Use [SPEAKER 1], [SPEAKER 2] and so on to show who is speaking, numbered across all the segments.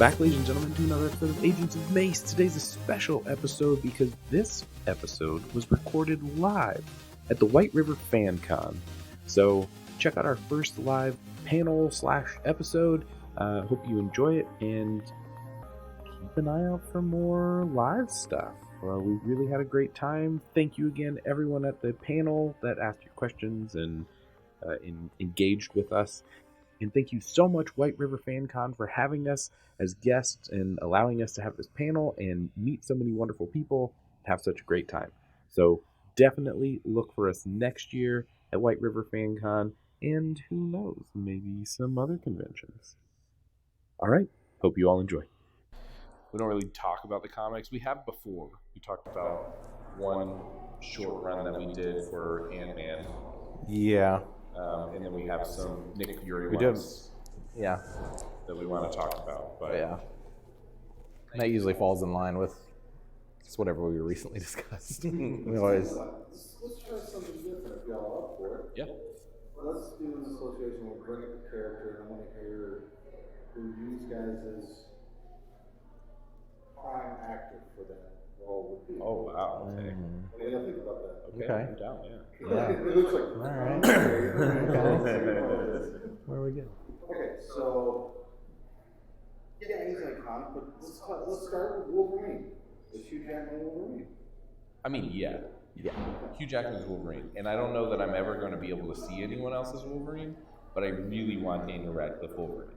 [SPEAKER 1] back, ladies and gentlemen, to another episode of Agents of MACE. Today's a special episode because this episode was recorded live at the White River Fan Con. So check out our first live panel/episode. Hope you enjoy it and keep an eye out for more live stuff. We really had a great time. Thank you again, everyone at the panel that asked your questions and engaged with us. And thank you so much, White River Fan Con, for having us as guests and allowing us to have this panel and meet so many wonderful people and have such a great time. So definitely look for us next year at White River Fan Con, and who knows, maybe some other conventions. All right, hope you all enjoy. We don't really talk about the comics. We have before. We talked about one short run that we did for Ant-Man.
[SPEAKER 2] Yeah.
[SPEAKER 1] And then we have some Nick Fury
[SPEAKER 2] ones
[SPEAKER 1] that we want to talk about. But
[SPEAKER 2] yeah. That usually falls in line with just whatever we recently discussed. We always...
[SPEAKER 3] Let's try something different if y'all are up for it.
[SPEAKER 1] Yeah.
[SPEAKER 3] Let's do an association. We'll bring up the character, and I want to hear who you guys as prime actor for that role would be.
[SPEAKER 1] Oh, wow. Okay.
[SPEAKER 3] What do you think about that?
[SPEAKER 2] Okay.
[SPEAKER 1] I'm down, yeah.
[SPEAKER 3] It looks like...
[SPEAKER 2] All right.
[SPEAKER 3] Okay.
[SPEAKER 2] Where we go?
[SPEAKER 3] Okay, so... Yeah, he's iconic, but let's start with Wolverine. Is Hugh Jackman Wolverine?
[SPEAKER 1] I mean, yeah. Hugh Jackman is Wolverine. And I don't know that I'm ever going to be able to see anyone else as Wolverine, but I really want Daniel Radcliffe Wolverine.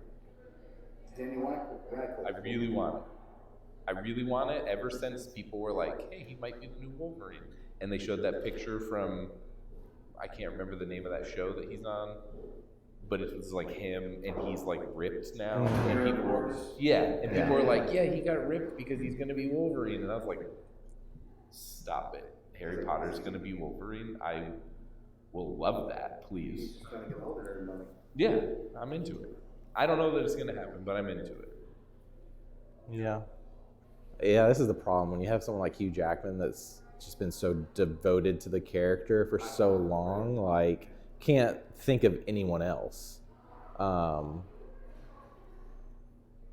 [SPEAKER 3] Daniel Radcliffe.
[SPEAKER 1] I really want it. I really want it ever since people were like, hey, he might be the new Wolverine. And they showed that picture from, I can't remember the name of that show that he's on, but it was like him and he's like ripped now. And people were, people were like, yeah, he got ripped because he's going to be Wolverine. And I was like, stop it. Harry Potter's going to be Wolverine. I will love that, please.
[SPEAKER 3] He's just trying to get older and money.
[SPEAKER 1] Yeah, I'm into it. I don't know that it's going to happen, but I'm into it.
[SPEAKER 2] Yeah. Yeah, this is the problem. When you have someone like Hugh Jackman that's just been so devoted to the character for so long, like, can't think of anyone else. I'm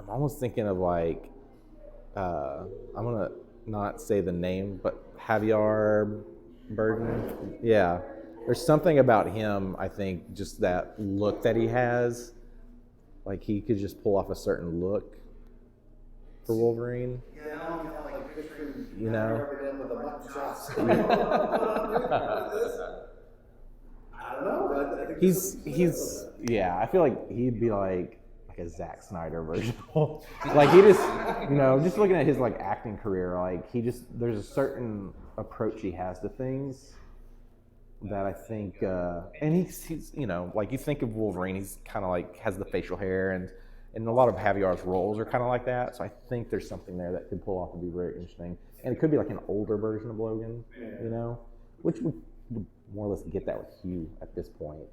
[SPEAKER 2] almost thinking of like, I'm gonna not say the name, but Javier Bardem. Yeah, there's something about him. I think just that look that he has, like he could just pull off a certain look for Wolverine.
[SPEAKER 3] Yeah, I don't know, like picturing
[SPEAKER 2] You know?
[SPEAKER 3] with a mutton chops. I don't know. I think
[SPEAKER 2] He's yeah. I feel like he'd be like a Zack Snyder version. Like he just, just looking at his like acting career, like there's a certain approach he has to things that I think, and he's like you think of Wolverine, he's kind of like has the facial hair and a lot of Javier's roles are kind of like that. So I think there's something there that could pull off to be very interesting, and it could be like an older version of Logan, which would more or less get that with Hugh at this point.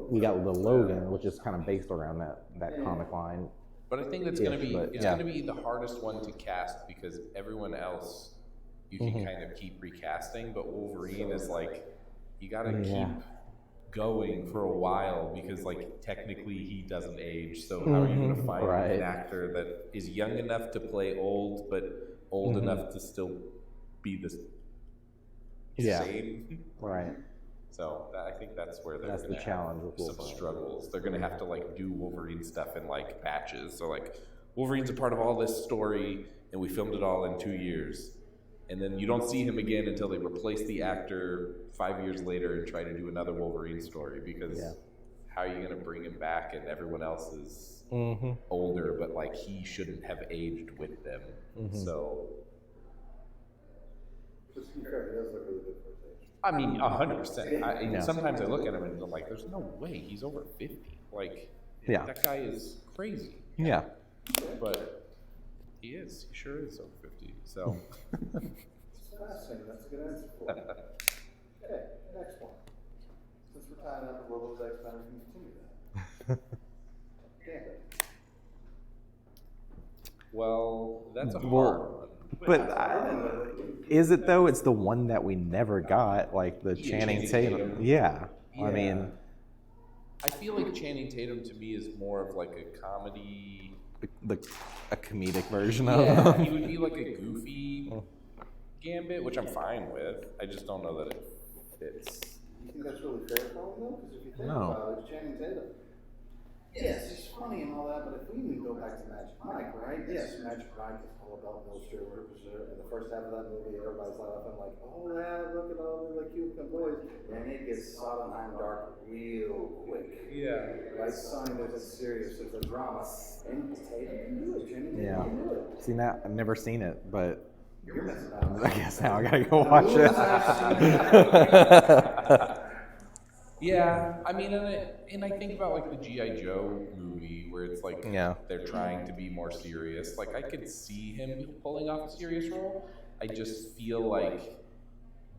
[SPEAKER 2] We got the Logan, which is kind of based around that comic line.
[SPEAKER 1] But I think that's going to be going to be the hardest one to cast because everyone else you can kind of keep recasting, but Wolverine is like you got to keep going for a while because like technically he doesn't age. So how are you going to find an actor that is young enough to play old but old enough to still be this same?
[SPEAKER 2] Right.
[SPEAKER 1] So I think that's where
[SPEAKER 2] that's the challenge with
[SPEAKER 1] some struggles. They're going to have to like do Wolverine stuff in like batches. So like Wolverine's a part of all this story and we filmed it all in 2 years. And then you don't see him again until they replace the actor 5 years later and try to do another Wolverine story because how are you going to bring him back and everyone else is older, but like he shouldn't have aged with them. So I mean, 100%. Sometimes I look at him and I'm like, there's no way he's over 50. Like, that guy is crazy.
[SPEAKER 2] Yeah.
[SPEAKER 1] But he is. He sure is over 50. So.
[SPEAKER 3] Fascinating. That's a good answer for it. Okay, next one. Since we're tying up the World of X-Men, we can continue that. Okay.
[SPEAKER 1] Well, that's a hard one.
[SPEAKER 2] But is it though? It's the one that we never got, like the Channing Tatum. Yeah. I mean,
[SPEAKER 1] I feel like Channing Tatum to me is more of like a comedy.
[SPEAKER 2] A comedic version of
[SPEAKER 1] Yeah,
[SPEAKER 2] him.
[SPEAKER 1] he would be like a goofy Gambit, which I'm fine with. I just don't know that it fits.
[SPEAKER 3] You think that's really fair for him though? Because if you think
[SPEAKER 2] No.
[SPEAKER 3] about it, it's Channing Tatum. Yes, he's funny and all that, but if we even go back to Magic Mike, right? Yes, Magic Mike is all about no stripper. In the first half of that movie, everybody's laughing like, oh yeah, look at all the like cute boys. And it gets Sondheim dark real quick.
[SPEAKER 1] Yeah.
[SPEAKER 3] Right, Sonny, there's a serious, there's a drama. And Tatum can do it, Channing Tatum
[SPEAKER 2] Yeah.
[SPEAKER 3] can do it.
[SPEAKER 2] See, now I've never seen it, but
[SPEAKER 3] You're missing out.
[SPEAKER 2] I guess now I gotta go watch it.
[SPEAKER 1] Yeah, I mean, and I think about like the G.I. Joe movie where it's like
[SPEAKER 2] Yeah.
[SPEAKER 1] they're trying to be more serious. Like I could see him pulling off a serious role. I just feel like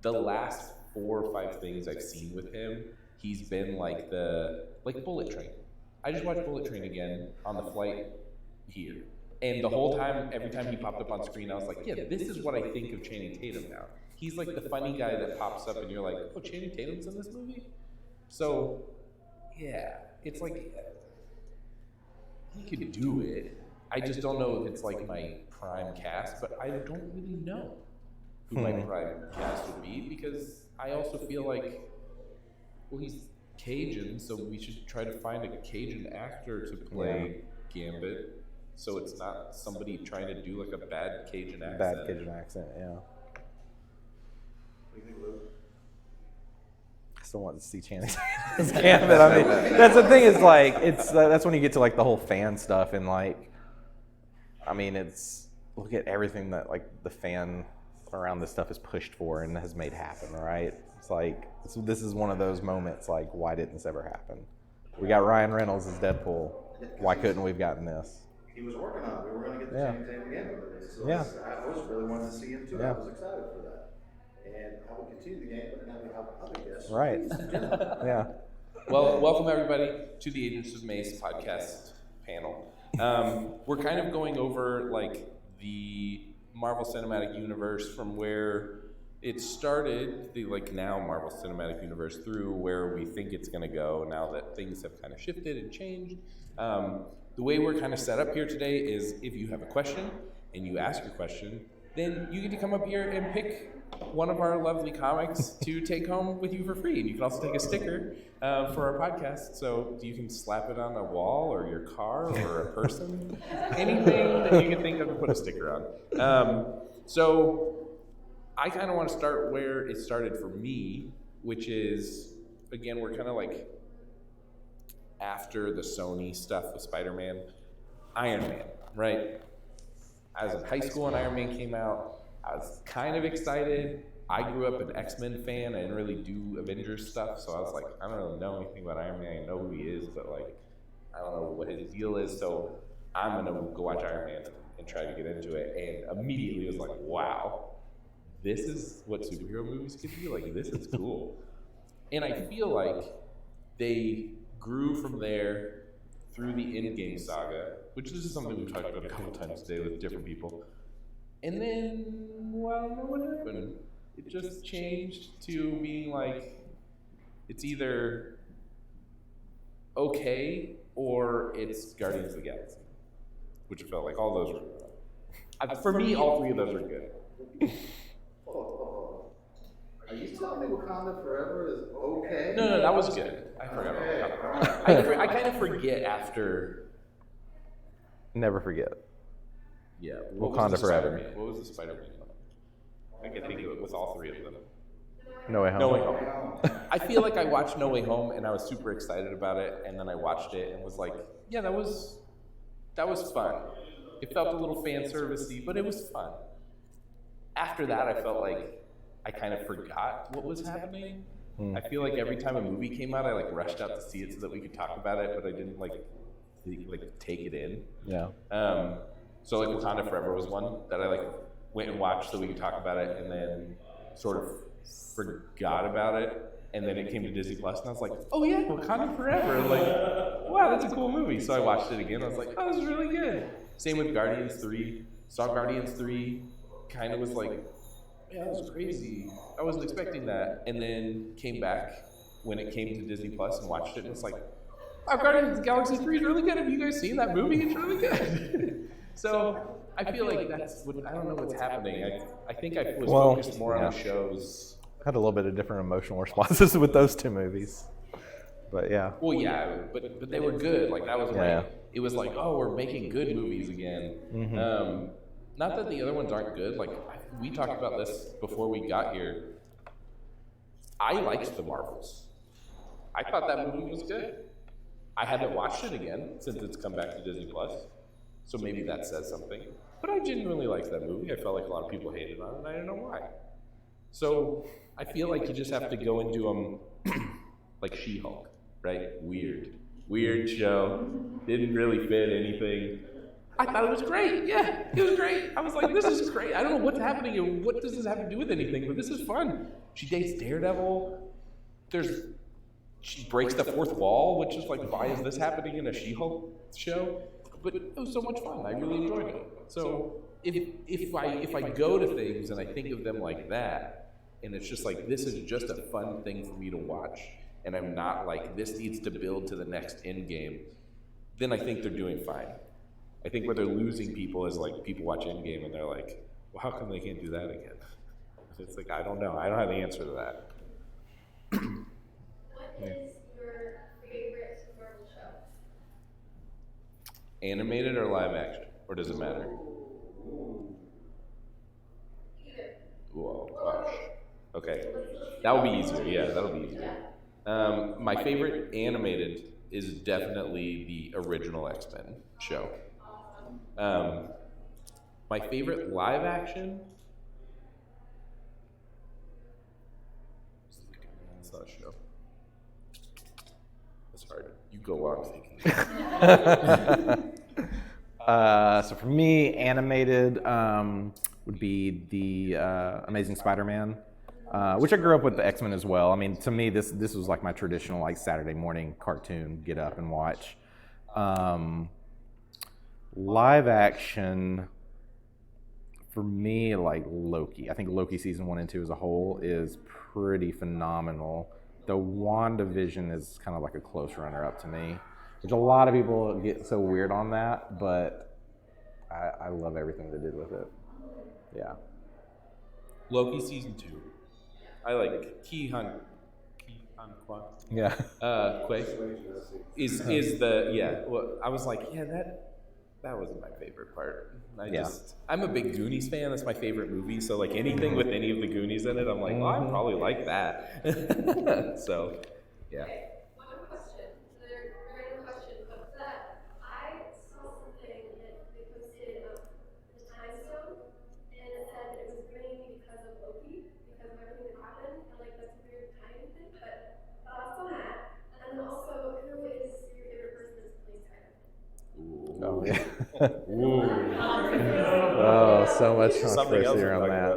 [SPEAKER 1] the last 4 or 5 things I've seen with him, he's been like Bullet Train. I just watched Bullet Train again on the flight here. And the whole time, every time he popped up on screen, I was like, yeah, this is what I think of Channing Tatum now. He's like the funny guy that pops up and you're like, oh, Channing Tatum's in this movie? So, yeah, it's like, he could do it. I just don't know if it's like my prime cast, but I don't really know who my prime cast would be because I also feel like, well, he's Cajun, so we should try to find a Cajun actor to play Gambit. So it's not somebody trying to do like a bad Cajun accent.
[SPEAKER 2] Bad Cajun accent, yeah.
[SPEAKER 3] What do you think, Luke?
[SPEAKER 2] I still want to see Channing Tatum's Gambit. I mean, that's the thing. Is like that's when you get to like the whole fan stuff and like, I mean, it's look at everything that like the fan around this stuff is pushed for and has made happen. Right? It's like this is one of those moments. Like, why didn't this ever happen? We got Ryan Reynolds as Deadpool. Why couldn't we have gotten this?
[SPEAKER 3] He was working on it. We were going to get the Channing Tatum again. So
[SPEAKER 2] Yeah.
[SPEAKER 3] I was really wanting to see him too.
[SPEAKER 2] Yeah.
[SPEAKER 3] I was excited for that. And I will continue the game, but now we have other guests.
[SPEAKER 2] Right. Yeah.
[SPEAKER 1] Well, welcome everybody to the Agents of MACE podcast panel. We're kind of going over like the Marvel Cinematic Universe from where it started, the like now Marvel Cinematic Universe, through where we think it's going to go now that things have kind of shifted and changed. The way we're kind of set up here today is if you have a question and you ask your question, then you get to come up here and pick one of our lovely comics to take home with you for free. And you can also take a sticker for our podcast. So you can slap it on a wall or your car or a person, anything that you can think of to put a sticker on. So I kind of want to start where it started for me, which is, again, we're kind of like after the Sony stuff with Spider-Man, Iron Man, right? I was in high school when Iron Man came out. I was kind of excited. I grew up an X-Men fan. I didn't really do Avengers stuff, so I was like, I don't really know anything about Iron Man. I know who he is, but like, I don't know what his deal is, so I'm gonna go watch Iron Man and try to get into it. And immediately was like, wow, this is what superhero movies can be? Like, this is cool. And I feel like they grew from there through the Endgame saga, which this is something we've talked about a couple times today with different people. And then, well, I don't know what happened. It just changed to being like, it's either okay or it's Guardians of the Galaxy, which I felt like all those were. For me, all 3 of those are good.
[SPEAKER 3] Are you telling me Wakanda Forever is okay?
[SPEAKER 1] No, that was good. I forgot about Wakanda. I kind of forget after.
[SPEAKER 2] Never forget.
[SPEAKER 1] Yeah.
[SPEAKER 2] Wakanda Forever.
[SPEAKER 1] What was the Spider-Man? I can think of it with all 3 of them.
[SPEAKER 2] No Way Home.
[SPEAKER 1] No Way Home. I feel like I watched No Way Home and I was super excited about it, and then I watched it and was like, yeah, that was fun. It felt a little fan servicey, but it was fun. After that, I felt like I kind of forgot what was happening. I feel like every time a movie came out, I like rushed out to see it so that we could talk about it, but I didn't like take it in.
[SPEAKER 2] Yeah.
[SPEAKER 1] So like Wakanda Forever was one that I like went and watched so we could talk about it, and then sort of forgot about it, and then it came to Disney Plus, and I was like, oh yeah, Wakanda Forever, like, wow, that's a cool movie. So I watched it again. I was like, oh, this is really good. Same with Guardians 3. Saw Guardians 3, kind of was like, yeah, that was crazy. I wasn't expecting that. And then came back when it came to Disney Plus and watched it, and it's like, Guardians of the Galaxy 3 is really good. Have you guys seen that movie? It's really good. So I feel like that's what, I don't know what's happening. I think I was focused more on the shows.
[SPEAKER 2] Had a little bit of different emotional responses with those two movies. But yeah.
[SPEAKER 1] Well, yeah, but they were good. Like that was it was like, oh, we're making good movies again.
[SPEAKER 2] Mm-hmm.
[SPEAKER 1] Not that the other ones aren't good. Like we talked about this before we got here. I liked the Marvels. I thought that movie was good. I haven't watched it again since it's come back to Disney Plus, so maybe that says something. But I genuinely liked that movie. I felt like a lot of people hated on it, and I don't know why. So I feel like you just have to go into them like She-Hulk, right? Weird show. Didn't really fit anything. I thought it was great. Yeah, it was great. I was like, this is great. I don't know what's happening and what does this have to do with anything, but this is fun. She dates Daredevil. She breaks the fourth wall, which is like, why is this happening in a She-Hulk show? But it was so much fun. I really enjoyed it. So if I go to things and I think of them like that, and it's just like, this is just a fun thing for me to watch, and I'm not like, this needs to build to the next end game, then I think they're doing fine. I think where they're losing people is like, people watch Endgame and they're like, well, how come they can't do that again? It's like, I don't know. I don't have the answer to that.
[SPEAKER 4] What is your favorite Marvel show?
[SPEAKER 1] Animated or live action? Or does it matter?
[SPEAKER 4] Either.
[SPEAKER 1] Whoa, gosh. Okay. That will be easier. Yeah, that'll be easier. My favorite animated is definitely the original X-Men show. My favorite live action? That's not a show. That's hard. You go on thinking.
[SPEAKER 2] So for me, animated would be the Amazing Spider-Man, which I grew up with the X-Men as well. I mean, to me, this was like my traditional like Saturday morning cartoon, get up and watch. Live action, for me, like Loki. I think Loki season 1 and 2 as a whole is pretty phenomenal. The WandaVision is kind of like a close runner-up to me, which a lot of people get so weird on that, but I love everything they did with it. Yeah.
[SPEAKER 1] Loki season 2. I like Ki Hwan.
[SPEAKER 2] Yeah.
[SPEAKER 1] Quay is the Well, I was like, that wasn't my favorite part. I'm a big Goonies fan. That's my favorite movie. So like anything with any of the Goonies in it, I'm like, I probably like that. So, yeah.
[SPEAKER 4] Okay, one question. Another random question, but that I saw something that they posted of the time stone, and it said that it was mainly because of Loki, because of everything that happened, and like that's a weird timing thing. But thoughts on that, and then also who is your favorite person that's played Spider-Man?
[SPEAKER 2] Oh yeah. Oh, so much controversy around that.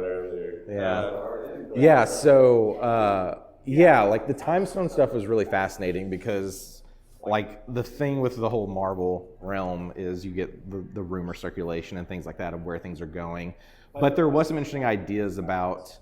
[SPEAKER 2] Yeah. So like the time stone stuff was really fascinating because like the thing with the whole Marvel realm is you get the rumor circulation and things like that of where things are going. But there was some interesting ideas about,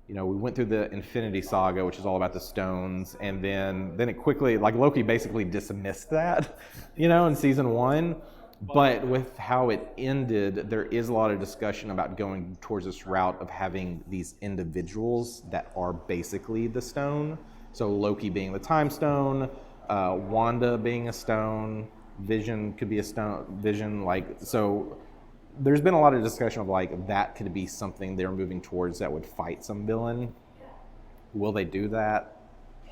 [SPEAKER 2] we went through the Infinity Saga, which is all about the stones, and then it quickly, like Loki basically dismissed that, in season 1. But with how it ended, there is a lot of discussion about going towards this route of having these individuals that are basically the stone. So Loki being the time stone, Wanda being a stone, Vision could be a stone, so there's been a lot of discussion of like that could be something they're moving towards that would fight some villain. Will they do that?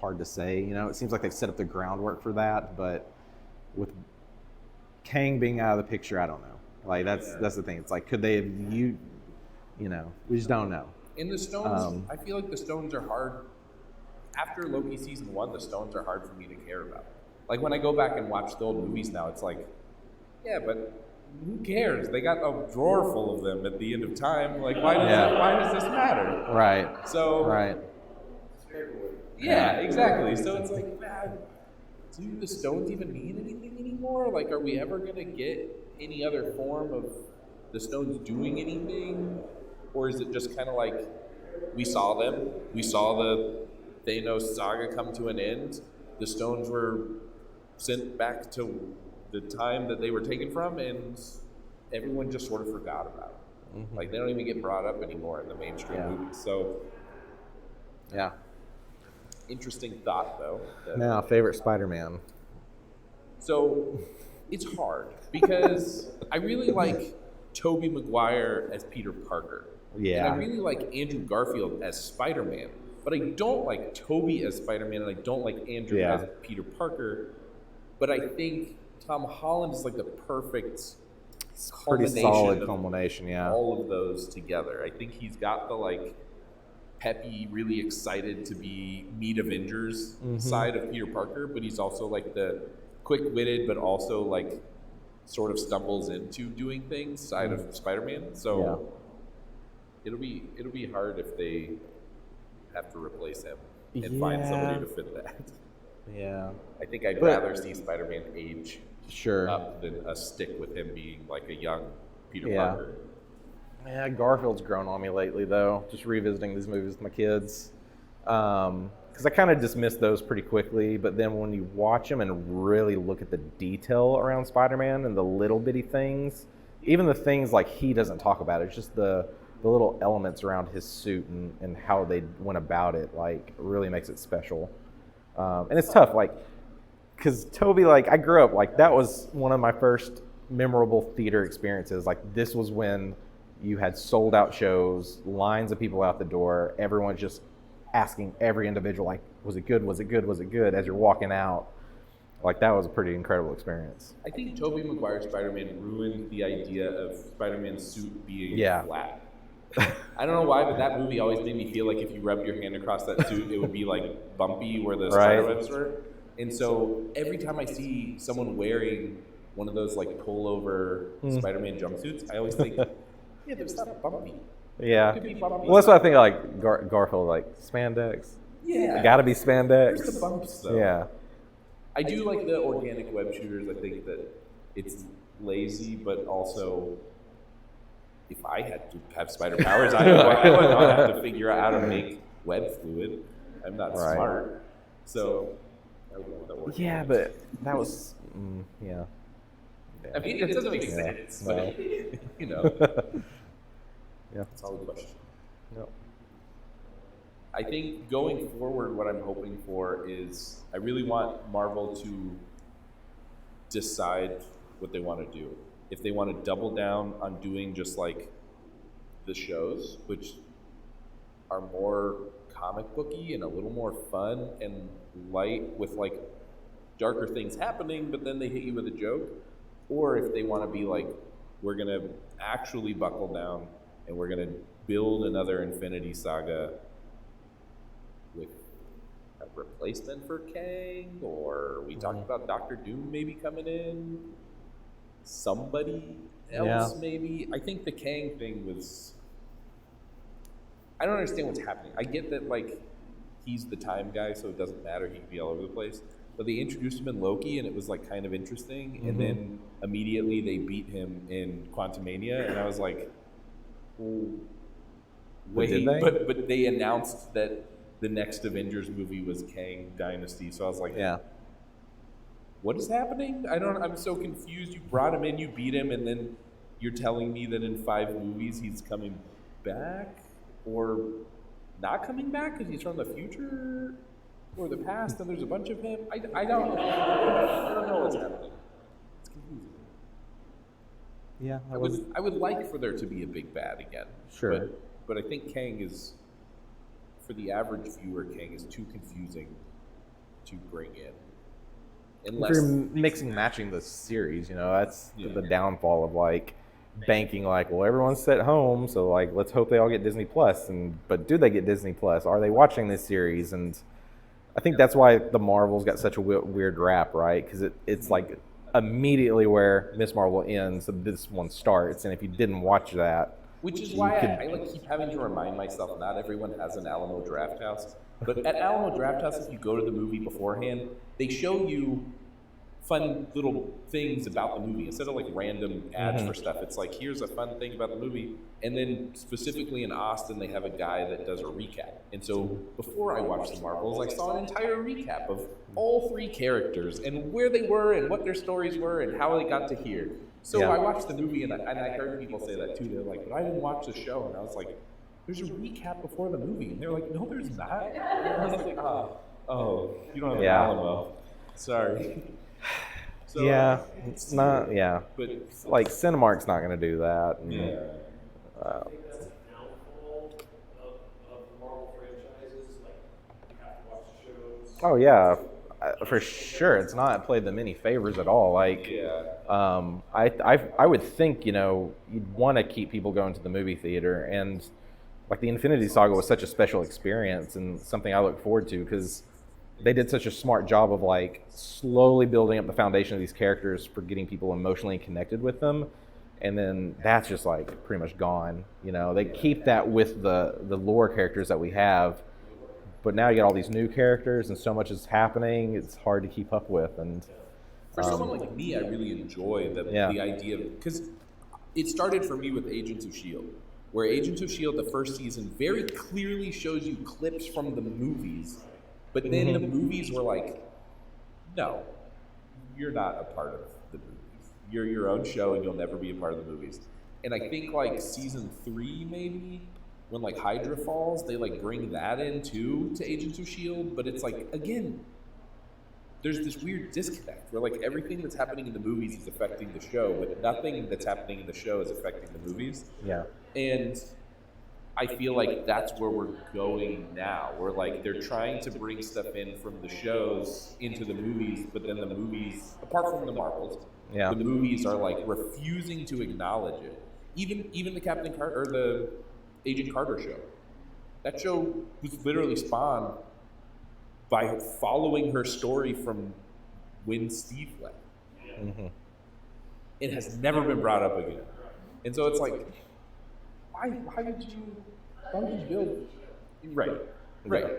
[SPEAKER 2] Hard to say. It seems like they've set up the groundwork for that, but with Kang being out of the picture, I don't know. Like that's the thing. It's like, could they have we just don't know.
[SPEAKER 1] In the stones, I feel like the stones are hard. After Loki season 1, the stones are hard for me to care about. Like when I go back and watch the old movies now, it's like, yeah, but who cares? They got a drawer full of them at the end of time. Like why does this matter?
[SPEAKER 2] Right.
[SPEAKER 1] So
[SPEAKER 2] right.
[SPEAKER 1] Yeah, exactly. So it's like, man, do the stones even mean anything anymore? Like, are we ever gonna get any other form of the stones doing anything? Or is it just kind of like, we saw them, we saw the Thanos saga come to an end, the stones were sent back to the time that they were taken from, and everyone just sort of forgot about it.
[SPEAKER 2] Mm-hmm.
[SPEAKER 1] Like, they don't even get brought up anymore in the mainstream movies. So,
[SPEAKER 2] yeah.
[SPEAKER 1] interesting thought, though.
[SPEAKER 2] Now, favorite Spider-Man.
[SPEAKER 1] So, it's hard because I really like Tobey Maguire as Peter Parker.
[SPEAKER 2] Yeah.
[SPEAKER 1] And I really like Andrew Garfield as Spider-Man. But I don't like Tobey as Spider-Man, and I don't like Andrew as Peter Parker. But I think Tom Holland is like the perfect
[SPEAKER 2] Pretty solid
[SPEAKER 1] of
[SPEAKER 2] culmination, yeah.
[SPEAKER 1] all of those together. I think he's got the like peppy, really excited to be meet Avengers side of Peter Parker, but he's also like the quick-witted, but also like sort of stumbles into doing things side of Spider-Man. So it'll be hard if they have to replace him and find somebody to fit that.
[SPEAKER 2] Yeah.
[SPEAKER 1] I think I'd rather see Spider-Man age
[SPEAKER 2] Sure.
[SPEAKER 1] up than a stick with him being like a young Peter
[SPEAKER 2] Yeah.
[SPEAKER 1] Parker.
[SPEAKER 2] Yeah, Garfield's grown on me lately, though, just revisiting these movies with my kids. Because I kind of dismissed those pretty quickly, but then when you watch them and really look at the detail around Spider-Man and the little bitty things, even the things like he doesn't talk about, it's just the little elements around his suit and how they went about it, like, really makes it special. And it's tough, like, because Toby, like, I grew up, like, that was one of my first memorable theater experiences. Like, this was when you had sold out shows, lines of people out the door, everyone just asking every individual, like, was it good, was it good, was it good, as you're walking out. Like, that was a pretty incredible experience.
[SPEAKER 1] I think Tobey Maguire's Spider-Man ruined the idea of Spider-Man's suit being flat. I don't know why, but that movie always made me feel like if you rubbed your hand across that suit, it would be like bumpy where the spiderwebs were. And so every time I see someone wearing one of those like pullover Spider-Man jumpsuits, I always think, yeah, but it's not bumpy.
[SPEAKER 2] Yeah.
[SPEAKER 1] It could be bumpy.
[SPEAKER 2] Well, that's what I think. Like Garfield, like spandex.
[SPEAKER 1] Yeah.
[SPEAKER 2] It got to be spandex.
[SPEAKER 1] Where's the bumps though?
[SPEAKER 2] Yeah.
[SPEAKER 1] I do like the organic web shooters. I think that it's lazy, but also, if I had to have spider powers, I would not have to figure out how to make web fluid. I'm not smart. So, I would go with the organic.
[SPEAKER 2] Yeah, but that was, yeah.
[SPEAKER 1] I mean, it doesn't make sense,
[SPEAKER 2] No.
[SPEAKER 1] but, you know,
[SPEAKER 2] Yeah.
[SPEAKER 1] it's all a question.
[SPEAKER 2] Yep.
[SPEAKER 1] I think going forward, what I'm hoping for is I really want Marvel to decide what they want to do. If they want to double down on doing just like the shows, which are more comic booky and a little more fun and light with like darker things happening, but then they hit you with a joke, or if they want to be like, we're going to actually buckle down and we're going to build another Infinity Saga with a replacement for Kang, or we talked about Doctor Doom maybe coming in, somebody else maybe. I think the Kang thing was, I don't understand what's happening. I get that like he's the time guy, so it doesn't matter, he can be all over the place, but they introduced him in Loki and it was like kind of interesting, and then immediately they beat him in Quantumania, and I was like, wait, but they announced that the next Avengers movie was Kang Dynasty, so I was like, what is happening? I'm so confused. You brought him in, you beat him, and then you're telling me that in 5 movies he's coming back, or not coming back because he's from the future or the past, and there's a bunch of him. I don't know what's happening. It's confusing.
[SPEAKER 2] Yeah.
[SPEAKER 1] I would like for there to be a big bad again.
[SPEAKER 2] Sure.
[SPEAKER 1] But I think Kang is, for the average viewer, Kang is too confusing to bring in.
[SPEAKER 2] If you're mixing matching the series, you know, that's the downfall of like banking, like, well, everyone's at home, so like let's hope they all get Disney Plus, but do they get Disney Plus? Are they watching this series? And I think that's why the Marvel's got such a weird rap, right? Because it's like immediately where Miss Marvel ends, this one starts, and if you didn't watch that,
[SPEAKER 1] which is why I like keep having to remind myself, not everyone has an Alamo Drafthouse, but at Alamo Drafthouse, if you go to the movie beforehand, they show you fun little things about the movie instead of like random ads for stuff. It's like, here's a fun thing about the movie. And then specifically in Austin, they have a guy that does a recap. And so before I watched the Marvels, I saw an entire recap of all 3 characters and where they were and what their stories were and how they got to here. So I watched the movie and I heard people say that too. They're like, but I didn't watch the show. And I was like, there's a recap before the movie. And they're like, no, there's not. And I was like, oh, you don't have Alamo. Sorry. So,
[SPEAKER 2] it's not. Yeah,
[SPEAKER 1] but
[SPEAKER 2] like Cinemark's not going to do that. And,
[SPEAKER 1] yeah.
[SPEAKER 5] That's a downfall of Marvel franchises. Like, you have to watch the shows.
[SPEAKER 2] Oh yeah, for sure. It's not played them any favors at all. Like, I would think, you know, you'd want to keep people going to the movie theater, and like the Infinity Saga was such a special experience and something I look forward to because they did such a smart job of like slowly building up the foundation of these characters for getting people emotionally connected with them. And then that's just like pretty much gone. You know, they keep that with the lore characters that we have, but now you got all these new characters and so much is happening. It's hard to keep up with. And
[SPEAKER 1] for someone like me, I really enjoy the idea of, because it started for me with Agents of S.H.I.E.L.D., where Agents of S.H.I.E.L.D., the first season, very clearly shows you clips from the movies, but then the movies were like, no, you're not a part of the movies. You're your own show and you'll never be a part of the movies. And I think like season 3 maybe, when like Hydra falls, they like bring that in too to Agents of S.H.I.E.L.D., but it's like, again, there's this weird disconnect where like everything that's happening in the movies is affecting the show, but nothing that's happening in the show is affecting the movies.
[SPEAKER 2] Yeah.
[SPEAKER 1] And I feel like that's where we're going now. We're like, they're trying to bring stuff in from the shows into the movies, but then the movies, apart from the Marvels, the movies are like refusing to acknowledge it. Even the Captain Carter or the Agent Carter show. That show was literally spawned by following her story from when Steve left. It has never been brought up again. And so it's like, why would you build? Right.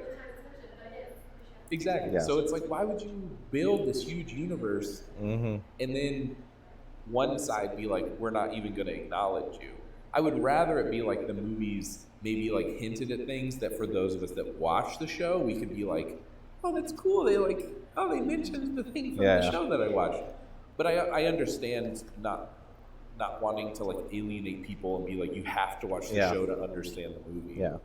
[SPEAKER 1] Exactly.
[SPEAKER 2] Yeah.
[SPEAKER 1] So it's like, why would you build this huge universe and then one side be like, we're not even going to acknowledge you? I would rather it be like the movies maybe like hinted at things that for those of us that watch the show, we could be like, oh, that's cool. They mentioned the thing from the show that I watched. But I understand not wanting to like alienate people and be like, you have to watch the show to understand the movie.
[SPEAKER 2] Yeah.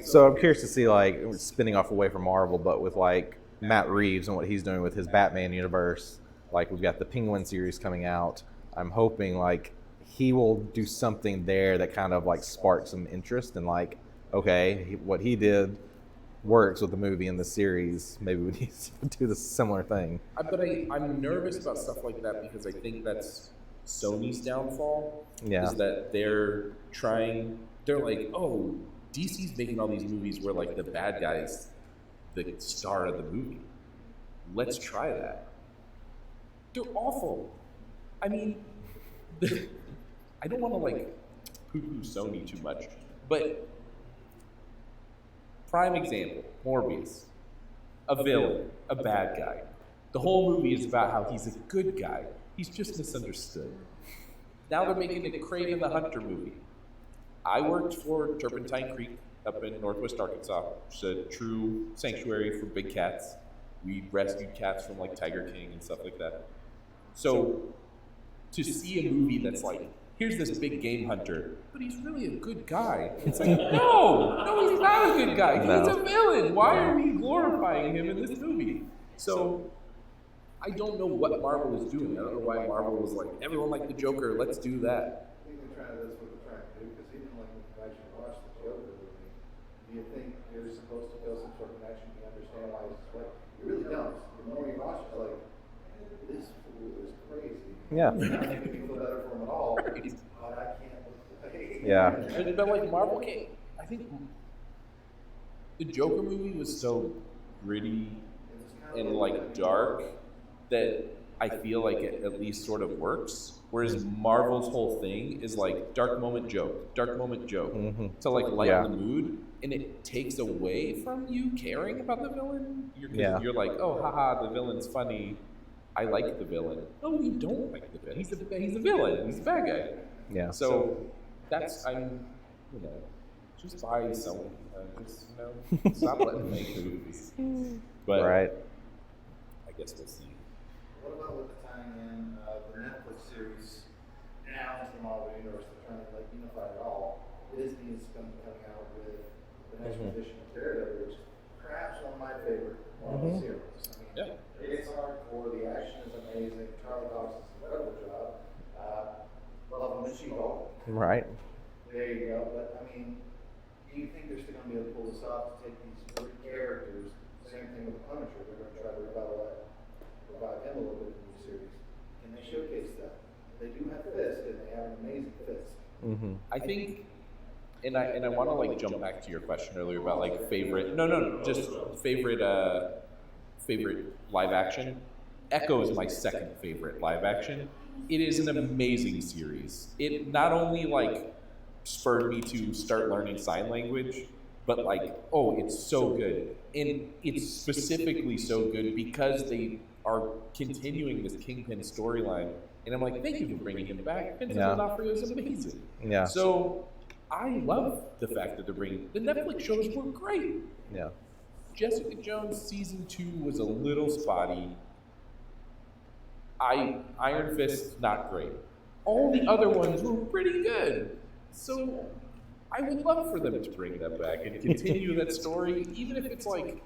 [SPEAKER 2] So I'm curious to see, like, spinning off away from Marvel, but with like Matt Reeves and what he's doing with his Batman universe. Like, we've got the Penguin series coming out. I'm hoping like he will do something there that kind of like sparks some interest and like, okay, what he did works with the movie and the series. Maybe we need to do the similar thing.
[SPEAKER 1] But I'm nervous about stuff like that because I think that's Sony's downfall.
[SPEAKER 2] Yeah.
[SPEAKER 1] Is that they're like, oh, DC's making all these movies where like the bad guy's the star of the movie. Let's try that. They're awful. I mean, I don't want to like poo-poo Sony too much, but prime example, Morbius, a villain, a bad guy. The whole movie is about how he's a good guy. He's just misunderstood. Now they're making a Craven the Hunter movie. I worked for Turpentine Creek up in Northwest Arkansas. It's a true sanctuary for big cats. We rescued cats from like Tiger King and stuff like that. So to see a movie that's like, here's this big game hunter, but he's really a good guy. It's like, no, he's not a good guy. He's a villain. Why are we glorifying him in this movie? So I don't know what Marvel is doing. I don't know why Marvel was like, everyone liked the Joker, let's do that.
[SPEAKER 3] I think that's what they're trying to do, because even like when you actually watch the Joker movie, do you think you're supposed to feel some sort of connection? Do you understand why it's like? You really don't. The more you watch it, like, this fool is crazy.
[SPEAKER 2] Yeah.
[SPEAKER 3] I don't think you feel better for him at all, but I can't look away.
[SPEAKER 2] Yeah.
[SPEAKER 1] But like Marvel can't, I think the Joker movie was so gritty and like dark that I feel like it at least sort of works. Whereas Marvel's whole thing is like dark moment joke to like lighten the mood, and it takes away from you caring about the villain. You're like, oh, haha, the villain's funny, I like the villain. No, you don't like the villain. He's a villain. He's a bad guy.
[SPEAKER 2] Yeah.
[SPEAKER 1] So that's just buy someone. Just stop letting them make movies. But
[SPEAKER 2] Right.
[SPEAKER 1] I guess we'll see.
[SPEAKER 3] What about with the tying in the Netflix series now into the Marvel Universe? They're trying to like unify it all. Disney is going to be coming out with the next edition of Daredevil, which is perhaps one of my favorite Marvel series. I mean, it's hardcore. The action is amazing. Charlie Cox does an incredible job. Love him as She-Hulk.
[SPEAKER 2] Right.
[SPEAKER 3] There you go. But I mean, do you think they're still going to be able to pull this off to take these three characters? Same thing with the Punisher. They're going to try to revive him a little bit in the new series. Can they showcase that? They do have Fist, and they have an amazing Fist.
[SPEAKER 1] I think, and I want to like jump back to your question earlier about like favorite. Just favorite live action. Echo is my second favorite live action. It is an amazing series. It not only like spurred me to start learning sign language, but like, oh, it's so good. And it's specifically so good because they are continuing this Kingpin storyline. And I'm like, thank you for bringing him back. Vincent D'Onofrio is amazing.
[SPEAKER 2] Yeah.
[SPEAKER 1] So I love the fact that they're bringing, the Netflix shows were great.
[SPEAKER 2] Yeah.
[SPEAKER 1] Jessica Jones season 2 was a little spotty. Iron Fist, not great. All the other ones were pretty good. So I would love for them to bring that back and continue that story, even if it's like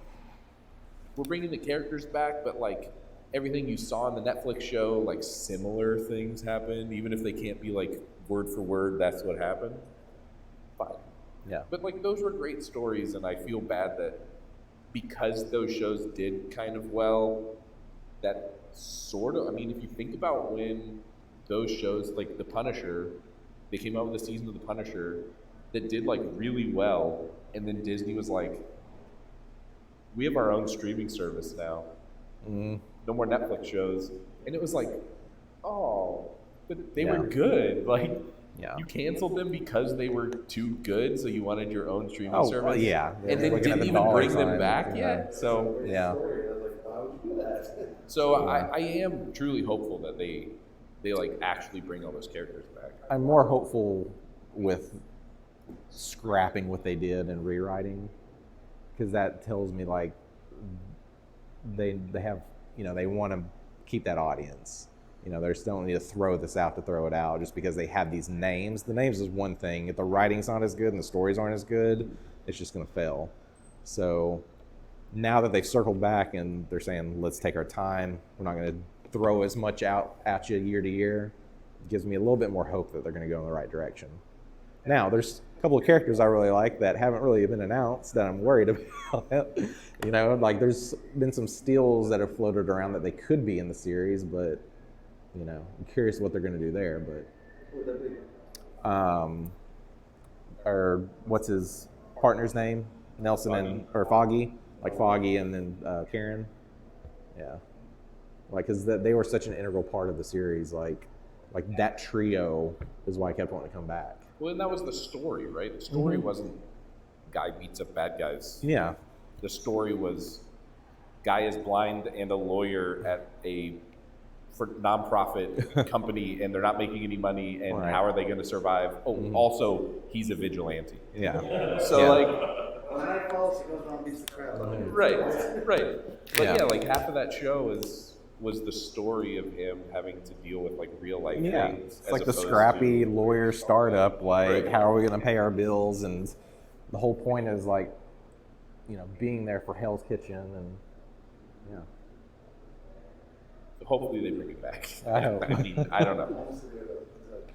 [SPEAKER 1] we're bringing the characters back, but like everything you saw in the Netflix show, like similar things happened, even if they can't be like word for word, that's what happened. Fine.
[SPEAKER 2] Yeah.
[SPEAKER 1] But like those were great stories, and I feel bad that because those shows did kind of well, that sort of, I mean, if you think about when those shows, like The Punisher, they came out with a season of The Punisher that did like really well, and then Disney was like, we have our own streaming service now. No more Netflix shows. And it was like, oh, but they were good. Like, you canceled them because they were too good, so you wanted your own streaming service.
[SPEAKER 2] Well, yeah.
[SPEAKER 1] And then didn't even bring them back yet. So
[SPEAKER 2] yeah.
[SPEAKER 1] So I am truly hopeful that they like actually bring all those characters back.
[SPEAKER 2] I'm more hopeful with scrapping what they did and rewriting, because that tells me like they have, they want to keep that audience. They're still need to throw this out to throw it out just because they have these names. The names is one thing. If the writing's not as good and the stories aren't as good, it's just going to fail. So now that they've circled back and they're saying, let's take our time, we're not going to throw as much out at you year to year, it gives me a little bit more hope that they're going to go in the right direction. Now, there's a couple of characters I really like that haven't really been announced that I'm worried about. Like there's been some steals that have floated around that they could be in the series, but I'm curious what they're going to do there. But or what's his partner's name? Nelson or Foggy, like Foggy, and then Karen. Yeah, like because they were such an integral part of the series. Like that trio is why I kept wanting to come back.
[SPEAKER 1] Well, and that was the story, right? The story wasn't guy beats up bad guys.
[SPEAKER 2] Yeah.
[SPEAKER 1] The story was guy is blind and a lawyer at a nonprofit company, and they're not making any money, and how are they going to survive? Oh, also, he's a vigilante.
[SPEAKER 2] Yeah.
[SPEAKER 1] So, like...
[SPEAKER 3] When night falls, he goes around and beats the crap out of him.
[SPEAKER 1] Right. But like half of that show was the story of him having to deal with like real life things.
[SPEAKER 2] It's like the scrappy lawyer startup, like how are we going to pay our bills? And the whole point is like, being there for Hell's Kitchen and
[SPEAKER 1] hopefully they bring it back.
[SPEAKER 2] I hope.
[SPEAKER 1] I don't know.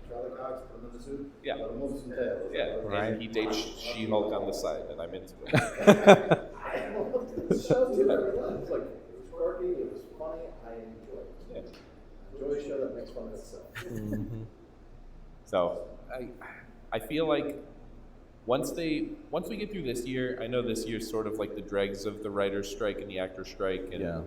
[SPEAKER 3] Charlie Cox, put him in the suit.
[SPEAKER 1] Yeah.
[SPEAKER 3] Let him move some tails.
[SPEAKER 1] Yeah.
[SPEAKER 2] Right.
[SPEAKER 1] And he dates She-Hulk on the side, and I'm into it.
[SPEAKER 3] I loved the show too. It was like, it was quirky, it was funny, I enjoyed it. Enjoy a show that makes fun of itself.
[SPEAKER 1] So I feel like once we get through this year, I know this year's sort of like the dregs of the writer's strike and the actor's strike, and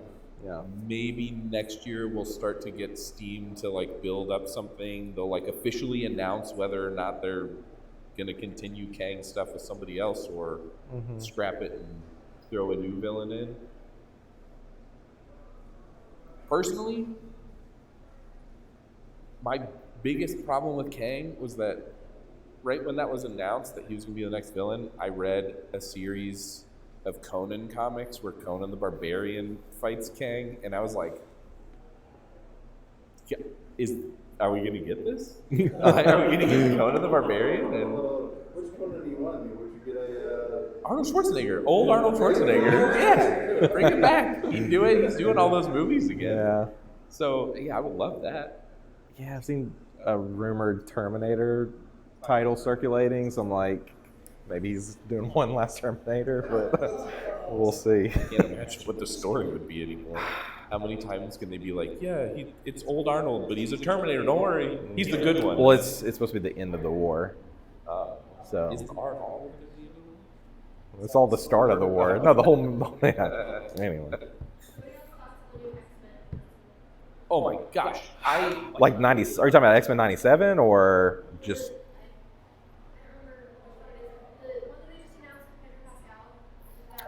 [SPEAKER 1] maybe next year we'll start to get steam to like build up something. They'll like officially announce whether or not they're gonna continue Kang stuff with somebody else or scrap it and throw a new villain in. personally, my biggest problem with Kang was that right when that was announced that he was going to be the next villain, I read a series of Conan comics where Conan the Barbarian fights Kang, and I was like, yeah, are we going to get this? Are we going to get Conan the Barbarian? And
[SPEAKER 3] Which Conan do you want? Would you get
[SPEAKER 1] Arnold Schwarzenegger, old Arnold Schwarzenegger. Yeah, bring him back. He's doing all those movies again.
[SPEAKER 2] Yeah.
[SPEAKER 1] So yeah, I would love that.
[SPEAKER 2] Yeah, I've seen a rumored Terminator title circulating, so I'm like, maybe he's doing one last Terminator, but we'll see.
[SPEAKER 1] I can't imagine what the story would be anymore. How many times can they be like, yeah, it's old Arnold, but he's a Terminator. Don't worry, he's the good one.
[SPEAKER 2] Well, it's supposed to be the end of the war, so
[SPEAKER 1] Isn't Arnold?
[SPEAKER 2] it's all the start of the war. No, the whole. Yeah. Anyway,
[SPEAKER 1] Oh my gosh,
[SPEAKER 2] like 90. Are you talking about X-Men 97 or just?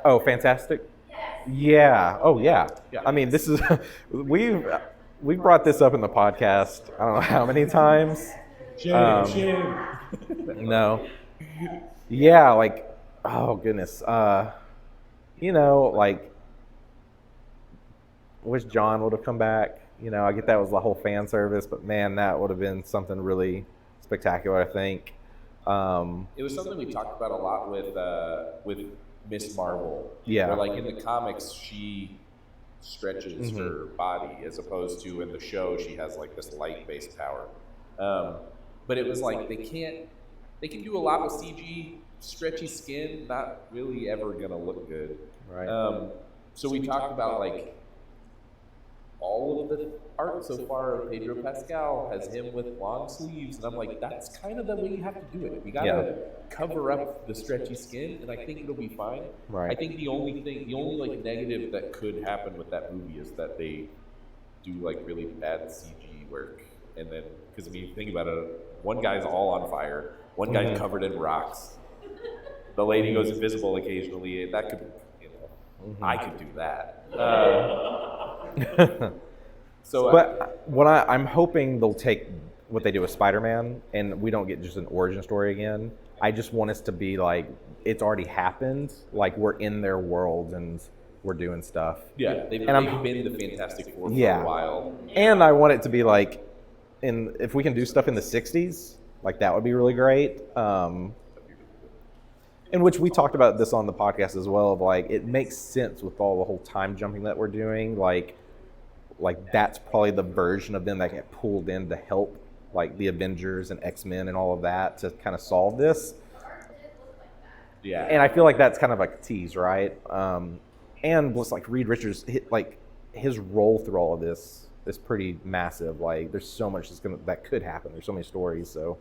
[SPEAKER 2] Oh, Fantastic. Yeah. Oh, yeah. I mean, this is we've brought this up in the podcast. I don't know how many times.
[SPEAKER 1] shame.
[SPEAKER 2] No. Yeah, like, oh goodness. Like, wish John would have come back. I get that was the whole fan service, but man, that would have been something really spectacular, I think.
[SPEAKER 1] It was something we talked about a lot with Miss Marvel.
[SPEAKER 2] Yeah.
[SPEAKER 1] Where, like, in the comics, she stretches her body, as opposed to in the show, she has like this light-based power. But it was like they can do a lot with CG, stretchy skin, not really ever gonna look good.
[SPEAKER 2] Right.
[SPEAKER 1] So we talked about like all of the art so far of Pedro Pascal has him with long sleeves, and I'm like, that's kind of the way you have to do it. We gotta cover up the stretchy skin, and I think it'll be fine.
[SPEAKER 2] Right.
[SPEAKER 1] I think the only like negative that could happen with that movie is that they do like really bad CG work, and then because I mean, think about it, one guy's all on fire, one guy's covered in rocks, the lady goes invisible occasionally. That could, I could do that.
[SPEAKER 2] But what I'm hoping they'll take what they do with Spider-Man, and we don't get just an origin story again. I just want us to be like, it's already happened. Like, we're in their world and we're doing stuff.
[SPEAKER 1] Yeah, they've been the Fantastic Four for a while.
[SPEAKER 2] And I want it to be like, if we can do stuff in the 60s, like that would be really great. In which we talked about this on the podcast as well, of like, it makes sense with all the whole time jumping that we're doing. Like that's probably the version of them that get pulled in to help, like the Avengers and X-Men and all of that, to kind of solve this.
[SPEAKER 1] Yeah.
[SPEAKER 2] And I feel like that's kind of like a tease, right? And just like Reed Richards, his role through all of this is pretty massive. Like, there's so much that could happen. There's so many stories, so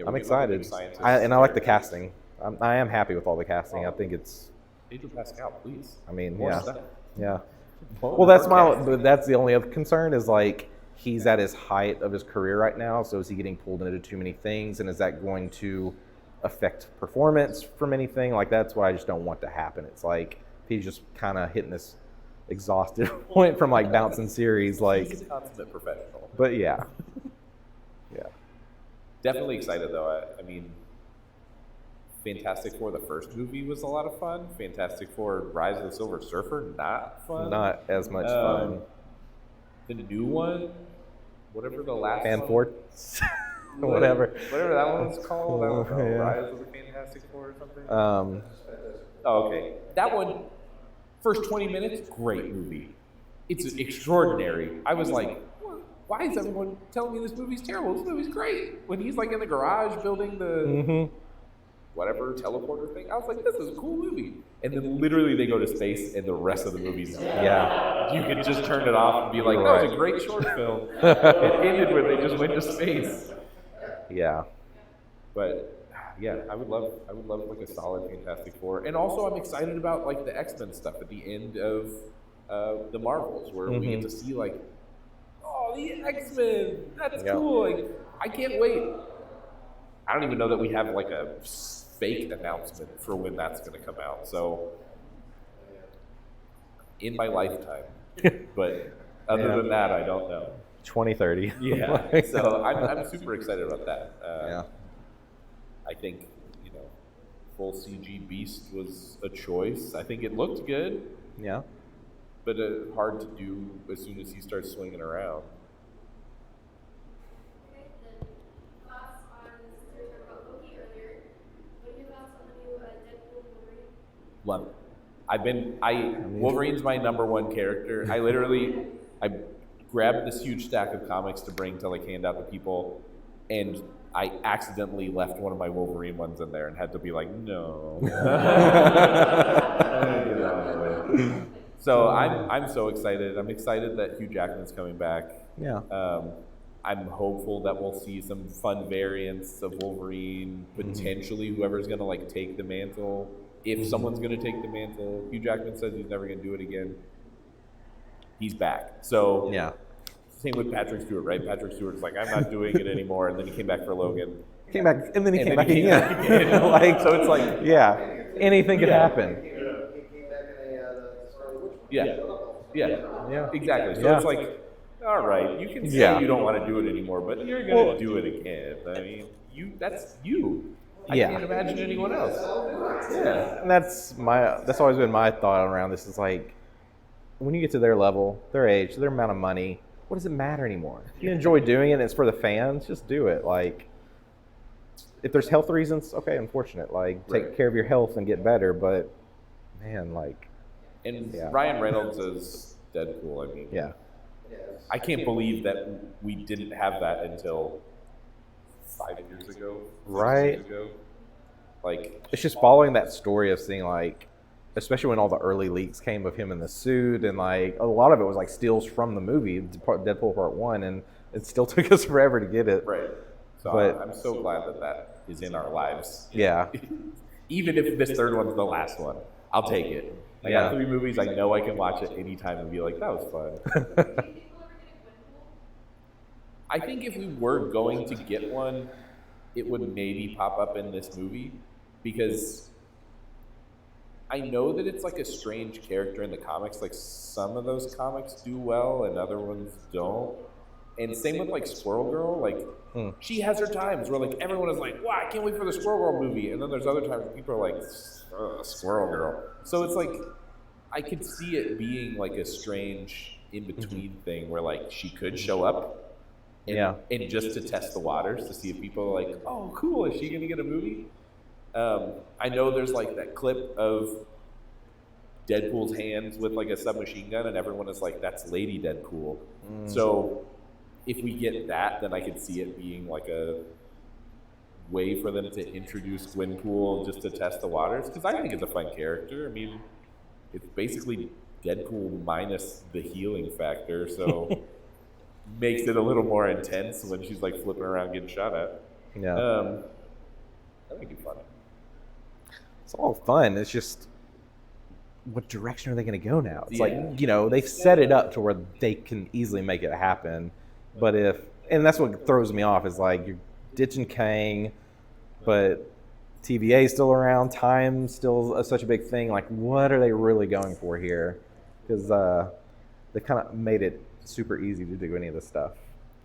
[SPEAKER 2] I'm excited. I like the casting. I am happy with all the casting. I think it's
[SPEAKER 1] Pedro Pascal, please.
[SPEAKER 2] I mean,
[SPEAKER 1] More stuff.
[SPEAKER 2] yeah. Well, that's the only other concern is like he's at his height of his career right now. So is he getting pulled into too many things, and is that going to affect performance from anything? Like, that's what I just don't want to happen. It's like if he's just kind of hitting this exhausted point from like bouncing series, like
[SPEAKER 1] He's a consummate professional.
[SPEAKER 2] But yeah.
[SPEAKER 1] Definitely excited though. I mean, Fantastic Four, the first movie, was a lot of fun. Fantastic Four, Rise of the Silver Surfer, not fun.
[SPEAKER 2] Not as much fun.
[SPEAKER 1] The new one, whatever the last
[SPEAKER 2] And
[SPEAKER 1] one,
[SPEAKER 2] Ford, whatever
[SPEAKER 1] that one's called. I don't know.
[SPEAKER 2] Yeah.
[SPEAKER 1] Rise of the Fantastic Four or something.
[SPEAKER 2] Um,
[SPEAKER 1] Oh, okay. That one, first 20 minutes, great movie. It's extraordinary. I was like, why is everyone telling me this movie's terrible? This movie's great. When he's like in the garage building the whatever teleporter thing, I was like, this is a cool movie. And then literally they go to space, and the rest of the movie's you could just turn it off and be like, that was a great short film. It ended when they just went to space.
[SPEAKER 2] Yeah.
[SPEAKER 1] But yeah, I would love like a solid Fantastic Four. And also I'm excited about like the X-Men stuff at the end of the Marvels, where we get to see like, oh, the X-Men, that's cool. Like, I can't wait. I don't even know that we have like a fake announcement for when that's going to come out. So in my lifetime, but Other than that, I don't know.
[SPEAKER 2] 2030.
[SPEAKER 1] Yeah. So I'm super excited about that.
[SPEAKER 2] Yeah.
[SPEAKER 1] I think, full CG Beast was a choice. I think it looked good,
[SPEAKER 2] Yeah.
[SPEAKER 1] but hard to do as soon as he starts swinging around.
[SPEAKER 4] Okay, then thoughts on, since we were talking about Loki earlier, what are your thoughts on the new Deadpool Wolverine?
[SPEAKER 1] Love it. Wolverine's my number one character. I grabbed this huge stack of comics to bring to hand out to people, and I accidentally left one of my Wolverine ones in there and had to be like, no. So I'm so excited. I'm excited that Hugh Jackman's coming back.
[SPEAKER 2] Yeah.
[SPEAKER 1] I'm hopeful that we'll see some fun variants of Wolverine, potentially whoever's going to take the mantle. If someone's going to take the mantle, Hugh Jackman says he's never going to do it again. He's back. So
[SPEAKER 2] Yeah.
[SPEAKER 1] same with Patrick Stewart, right? Patrick Stewart's like, I'm not doing it anymore, and then he came back for Logan.
[SPEAKER 2] Came back, and then he came back
[SPEAKER 1] again.
[SPEAKER 2] again.
[SPEAKER 1] So it's like,
[SPEAKER 2] yeah, anything could happen.
[SPEAKER 3] He came back in a Scarlet Witch.
[SPEAKER 1] yeah,
[SPEAKER 2] Yeah.
[SPEAKER 1] exactly. So
[SPEAKER 2] Yeah.
[SPEAKER 1] it's like, all right, you can say
[SPEAKER 2] Yeah.
[SPEAKER 1] you don't want to do it anymore, but you're going to do it again. I mean, that's you. I
[SPEAKER 2] Yeah.
[SPEAKER 1] can't imagine anyone else. Yeah.
[SPEAKER 2] And that's always been my thought around this. Is like, when you get to their level, their age, their amount of money, what does it matter anymore? If you enjoy doing it and it's for the fans, just do it. Like, if there's health reasons, okay, unfortunate. Like, take care of your health and get better. But, man, like.
[SPEAKER 1] And
[SPEAKER 2] Yeah.
[SPEAKER 1] Ryan Reynolds as Deadpool, I mean.
[SPEAKER 2] Yeah.
[SPEAKER 1] I can't believe that we didn't have that until 5 years ago. 6
[SPEAKER 2] Right.
[SPEAKER 1] years ago. Like,
[SPEAKER 2] It's just following that story of seeing, like, especially when all the early leaks came of him in the suit, and like a lot of it was like steals from the movie Deadpool Part 1, and it still took us forever to get it.
[SPEAKER 1] right. So
[SPEAKER 2] But-
[SPEAKER 1] I'm so glad that is in our lives.
[SPEAKER 2] Yeah.
[SPEAKER 1] Even if this third one's the last one, I'll take it. I got 3 movies. I know I can watch it anytime and be like, that was fun.
[SPEAKER 4] Do you think we'll ever get a Gwenpool?
[SPEAKER 1] I think if we were going to get one, it would maybe pop up in this movie, because I know that it's like a strange character in the comics. Like, some of those comics do well and other ones don't. And same with like Squirrel Girl. Like, she has her times where like everyone is like, wow, I can't wait for the Squirrel Girl movie. And then there's other times where people are like, Squirrel Girl. So it's like, I could see it being like a strange in-between thing where like she could show up and just to test the waters to see if people are like, oh, cool, is she going to get a movie? I know there's like that clip of Deadpool's hands with like a submachine gun, and everyone is like, that's Lady Deadpool. So if we get that, then I could see it being like a way for them to introduce Gwenpool just to test the waters, because I think it's a fun character. I mean, it's basically Deadpool minus the healing factor, so makes it a little more intense when she's like flipping around getting shot at.
[SPEAKER 2] Yeah.
[SPEAKER 1] I think it's fun.
[SPEAKER 2] It's all fun. It's just, what direction are they going to go now? It's
[SPEAKER 1] Yeah.
[SPEAKER 2] like, they've set it up to where they can easily make it happen. But and that's what throws me off, is like, you're ditching Kang, but TVA is still around, time's still such a big thing. Like, what are they really going for here? Because they kind of made it super easy to do any of this stuff.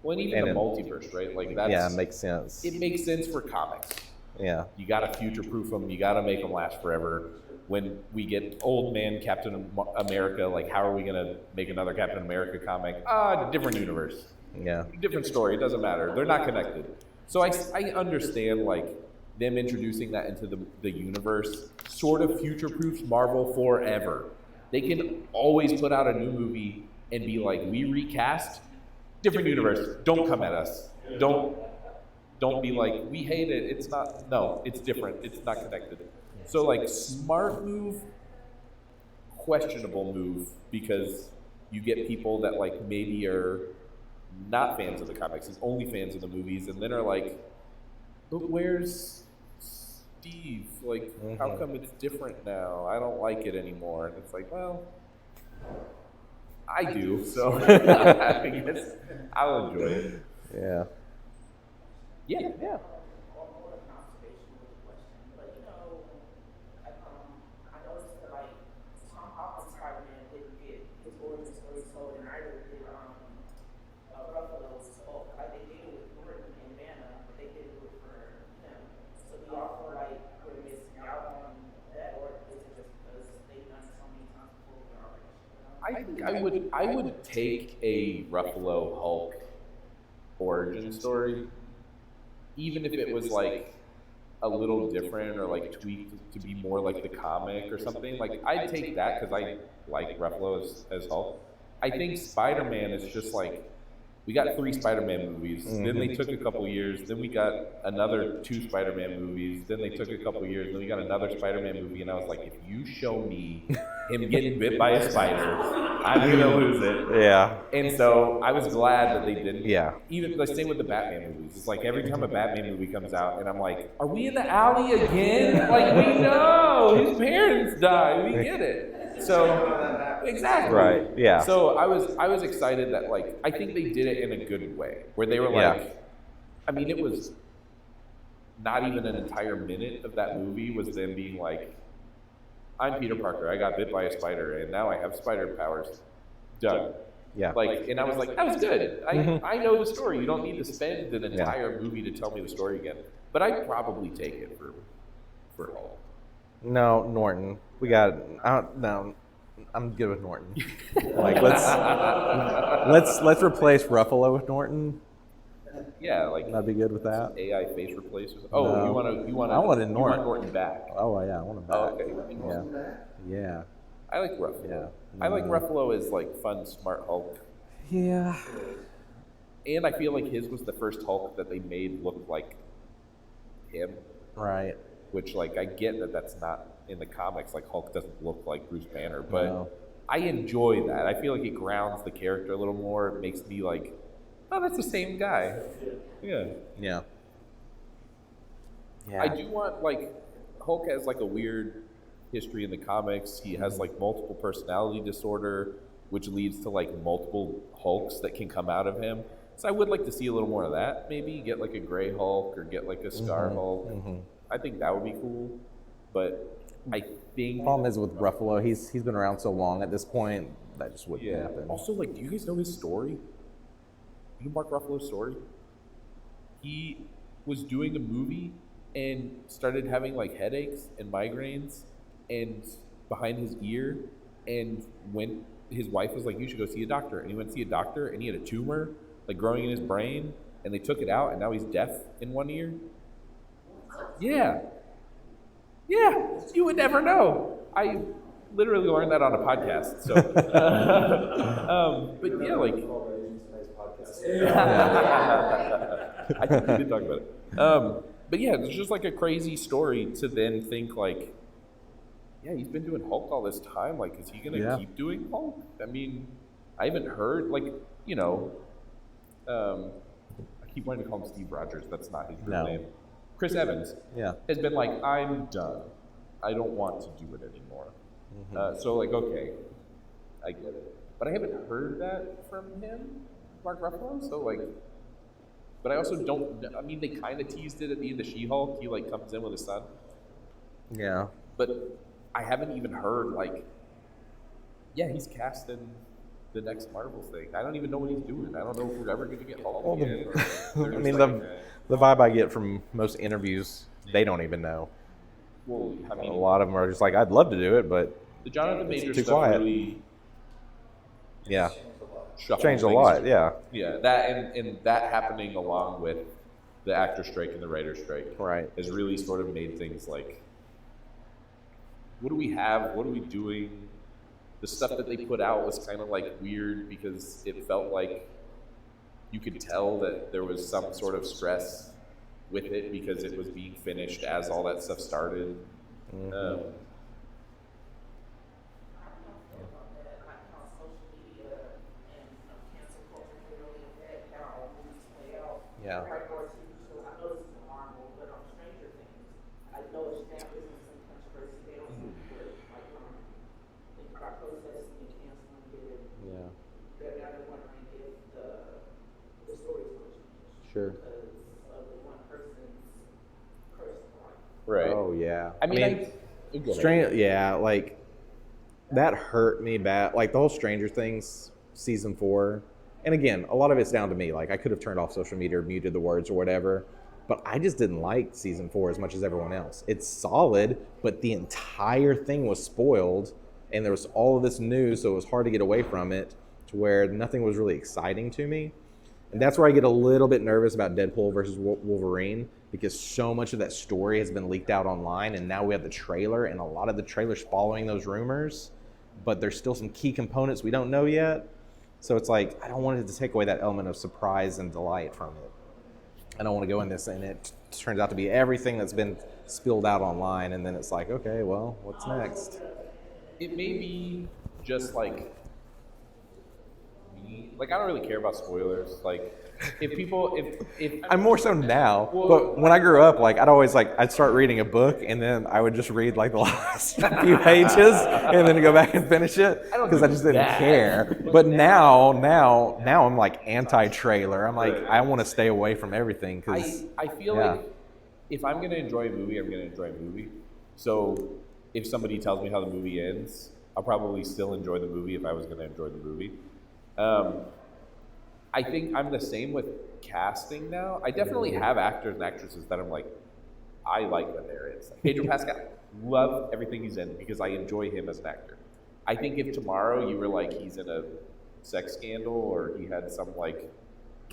[SPEAKER 1] Well, and even the multiverse, right? Like, that's,
[SPEAKER 2] Yeah, it makes sense.
[SPEAKER 1] it makes sense for comics.
[SPEAKER 2] Yeah.
[SPEAKER 1] You got to future-proof them. You got to make them last forever. When we get old man Captain America, like, how are we going to make another Captain America comic? Different universe.
[SPEAKER 2] Yeah.
[SPEAKER 1] Different story. It doesn't matter. They're not connected. So I understand, like, them introducing that into the universe sort of future-proofs Marvel forever. They can always put out a new movie and be like, we recast, different universe. Don't come at us. Don't be like, we hate it. It's not. No, it's different. It's not connected. So, like, smart move, questionable move, because you get people that, like, maybe are not fans of the comics and only fans of the movies, and then are like, but where's Steve? Like, how come it's different now? I don't like it anymore. And it's like, well, I do, so I guess I'll enjoy it.
[SPEAKER 2] Yeah.
[SPEAKER 1] Yeah.
[SPEAKER 2] Yeah.
[SPEAKER 6] More of an observation with the question, but I noticed that like Tom Holland's Spider-Man didn't get his origin story told, and neither did
[SPEAKER 1] I think I would take a Ruffalo Hulk origin story, even if it was like a little different or like tweaked to be more like the comic or something. Like I'd take that because I like Ruffalo as Hulk. I think Spider-Man is just like, we got 3 Spider-Man movies. Then they took a couple years. Then we got another 2 Spider-Man movies. Then they took a couple years. Then we got another Spider-Man movie. And I was like, if you show me him getting bit by a spider, I'm gonna lose it.
[SPEAKER 2] Yeah.
[SPEAKER 1] And so I was glad that they didn't.
[SPEAKER 2] Yeah.
[SPEAKER 1] Even the same with the Batman movies. It's like every time a Batman movie comes out, and I'm like, are we in the alley again? Like, we know his parents died. We get it. So exactly.
[SPEAKER 2] Right. Yeah.
[SPEAKER 1] So I was excited that, like, I think they did it in a good way, where they were like, I mean, it was not even an entire minute of that movie was them being like, I'm Peter Parker. I got bit by a spider, and now I have spider powers. Done.
[SPEAKER 2] Yeah.
[SPEAKER 1] Like, and I was like, that was good. I know the story. You don't need to spend an entire movie to tell me the story again. But I'd probably take it for Hulk.
[SPEAKER 2] No, Norton. We got. No, I'm good with Norton. Like let's replace Ruffalo with Norton.
[SPEAKER 1] Yeah, like
[SPEAKER 2] I'd be good with that.
[SPEAKER 1] AI face replacement. Oh,
[SPEAKER 2] No.
[SPEAKER 1] you want
[SPEAKER 2] I wanted
[SPEAKER 1] you want
[SPEAKER 2] Norton.
[SPEAKER 1] Norton back.
[SPEAKER 2] Oh yeah, I want him back.
[SPEAKER 1] Oh, okay.
[SPEAKER 2] Yeah.
[SPEAKER 1] I like Ruffalo.
[SPEAKER 2] Yeah.
[SPEAKER 1] I like Ruffalo as like fun, smart Hulk.
[SPEAKER 2] Yeah.
[SPEAKER 1] And I feel like his was the first Hulk that they made look like him.
[SPEAKER 2] Right.
[SPEAKER 1] Which, like, I get that that's not in the comics. Like, Hulk doesn't look like Bruce Banner, but
[SPEAKER 2] No.
[SPEAKER 1] I enjoy that. I feel like it grounds the character a little more. It makes me like, oh, that's the same guy. Yeah.
[SPEAKER 2] Yeah. Yeah.
[SPEAKER 1] I do want, like, Hulk has like a weird history in the comics. He has like multiple personality disorder, which leads to like multiple Hulks that can come out of him. So I would like to see a little more of that. Maybe get like a Gray Hulk or get like a Scar Hulk. I think that would be cool. But I think
[SPEAKER 2] Problem is with Ruffalo, he's been around so long at this point that just wouldn't
[SPEAKER 1] yeah.
[SPEAKER 2] happen.
[SPEAKER 1] Also, like, do you guys know his story? You know Mark Ruffalo's story? He was doing a movie and started having like headaches and migraines and behind his ear, and when his wife was like, you should go see a doctor, and he went to see a doctor and he had a tumor like growing in his brain, and they took it out, and now he's deaf in one ear. Yeah, you would never know. I literally learned that on a podcast. So but yeah, like I think we did talk about it. But yeah, it's just like a crazy story to then think like, yeah, he's been doing Hulk all this time. Like, is he gonna keep doing Hulk? I mean, I haven't heard, like, you know, I keep wanting to call him Steve Rogers. That's not his real name. Chris Evans has been like, I'm done. I don't want to do it anymore. So like, okay, I get it. But I haven't heard that from him, Mark Ruffalo. So like, but I also don't. I mean, they kind of teased it at the end of She-Hulk. He like comes in with his son.
[SPEAKER 2] Yeah.
[SPEAKER 1] But I haven't even heard like, yeah, he's cast in the next Marvel thing. I don't even know what he's doing. I don't know if we're ever going to get Hulk again.
[SPEAKER 2] I mean, the vibe I get from most interviews, they don't even know.
[SPEAKER 1] Well, I mean,
[SPEAKER 2] a lot of them are just like, I'd love to do it, but
[SPEAKER 1] the Jonathan Majors
[SPEAKER 2] too
[SPEAKER 1] stuff
[SPEAKER 2] quiet.
[SPEAKER 1] really
[SPEAKER 2] changed a lot. Yeah.
[SPEAKER 1] That and that happening along with the actor strike and the writer strike has really sort of made things like, what do we have? What are we doing? The stuff that they put out was kind of like weird because it felt like you could tell that there was some sort of stress with it because it was being finished as all that stuff started.
[SPEAKER 2] Yeah.
[SPEAKER 6] I know this is Marvel, but on Stranger Things, I know it's now business and controversy. They don't seem to put like think about protesting and canceling it.
[SPEAKER 2] Yeah.
[SPEAKER 6] They're now wondering if the story's going to change.
[SPEAKER 2] Sure.
[SPEAKER 6] Because of the one person's personal life.
[SPEAKER 1] Right.
[SPEAKER 2] Oh yeah.
[SPEAKER 1] I mean,
[SPEAKER 2] like that hurt me bad. Like the whole Stranger Things season 4. And again, a lot of it's down to me. Like I could have turned off social media or muted the words or whatever, but I just didn't like season 4 as much as everyone else. It's solid, but the entire thing was spoiled. and there was all of this news, so it was hard to get away from it, to where nothing was really exciting to me. And that's where I get a little bit nervous about Deadpool versus Wolverine, because so much of that story has been leaked out online, and now we have the trailer, and a lot of the trailers following those rumors, but there's still some key components we don't know yet. So it's like, I don't want it to take away that element of surprise and delight from it. I don't want to go in this and it turns out to be everything that's been spilled out online, and then it's like, okay, well, what's next?
[SPEAKER 1] It may be just like me. Like, I don't really care about spoilers. Like, if
[SPEAKER 2] I'm more so now, but when I grew up, like I'd start reading a book, and then I would just read like the last few pages, and then go back and finish it because I just didn't care. But now I'm like anti-trailer. I'm like, I want to stay away from everything because
[SPEAKER 1] I feel like if I'm gonna enjoy a movie, I'm gonna enjoy a movie. So if somebody tells me how the movie ends, I'll probably still enjoy the movie if I was gonna enjoy the movie. I think I'm the same with casting now. I definitely have actors and actresses that I'm like, I like when they're in. Like Pedro Pascal, love everything he's in because I enjoy him as an actor. I think if tomorrow you were like, he's in a sex scandal or he had some like,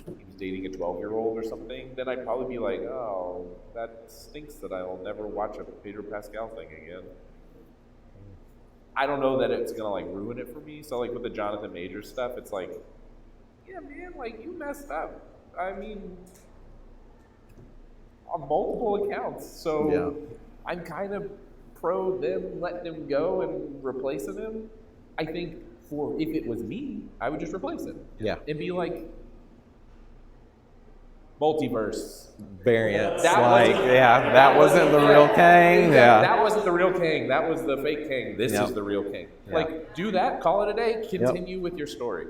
[SPEAKER 1] he was dating a 12-year-old or something, then I'd probably be like, oh, that stinks that I'll never watch a Pedro Pascal thing again. I don't know that it's gonna like ruin it for me. So like with the Jonathan Majors stuff, it's like, yeah, man, like you messed up. I mean, on multiple accounts. So I'm kind of pro them letting him go and replacing him. I think if it was me, I would just replace him.
[SPEAKER 2] Yeah.
[SPEAKER 1] And be like, multiverse.
[SPEAKER 2] variants.
[SPEAKER 1] That
[SPEAKER 2] that wasn't the real Kang.
[SPEAKER 1] That wasn't the real Kang. That was the fake Kang. This is the real Kang.
[SPEAKER 2] Yeah.
[SPEAKER 1] Like, do that, call it a day, continue with your story.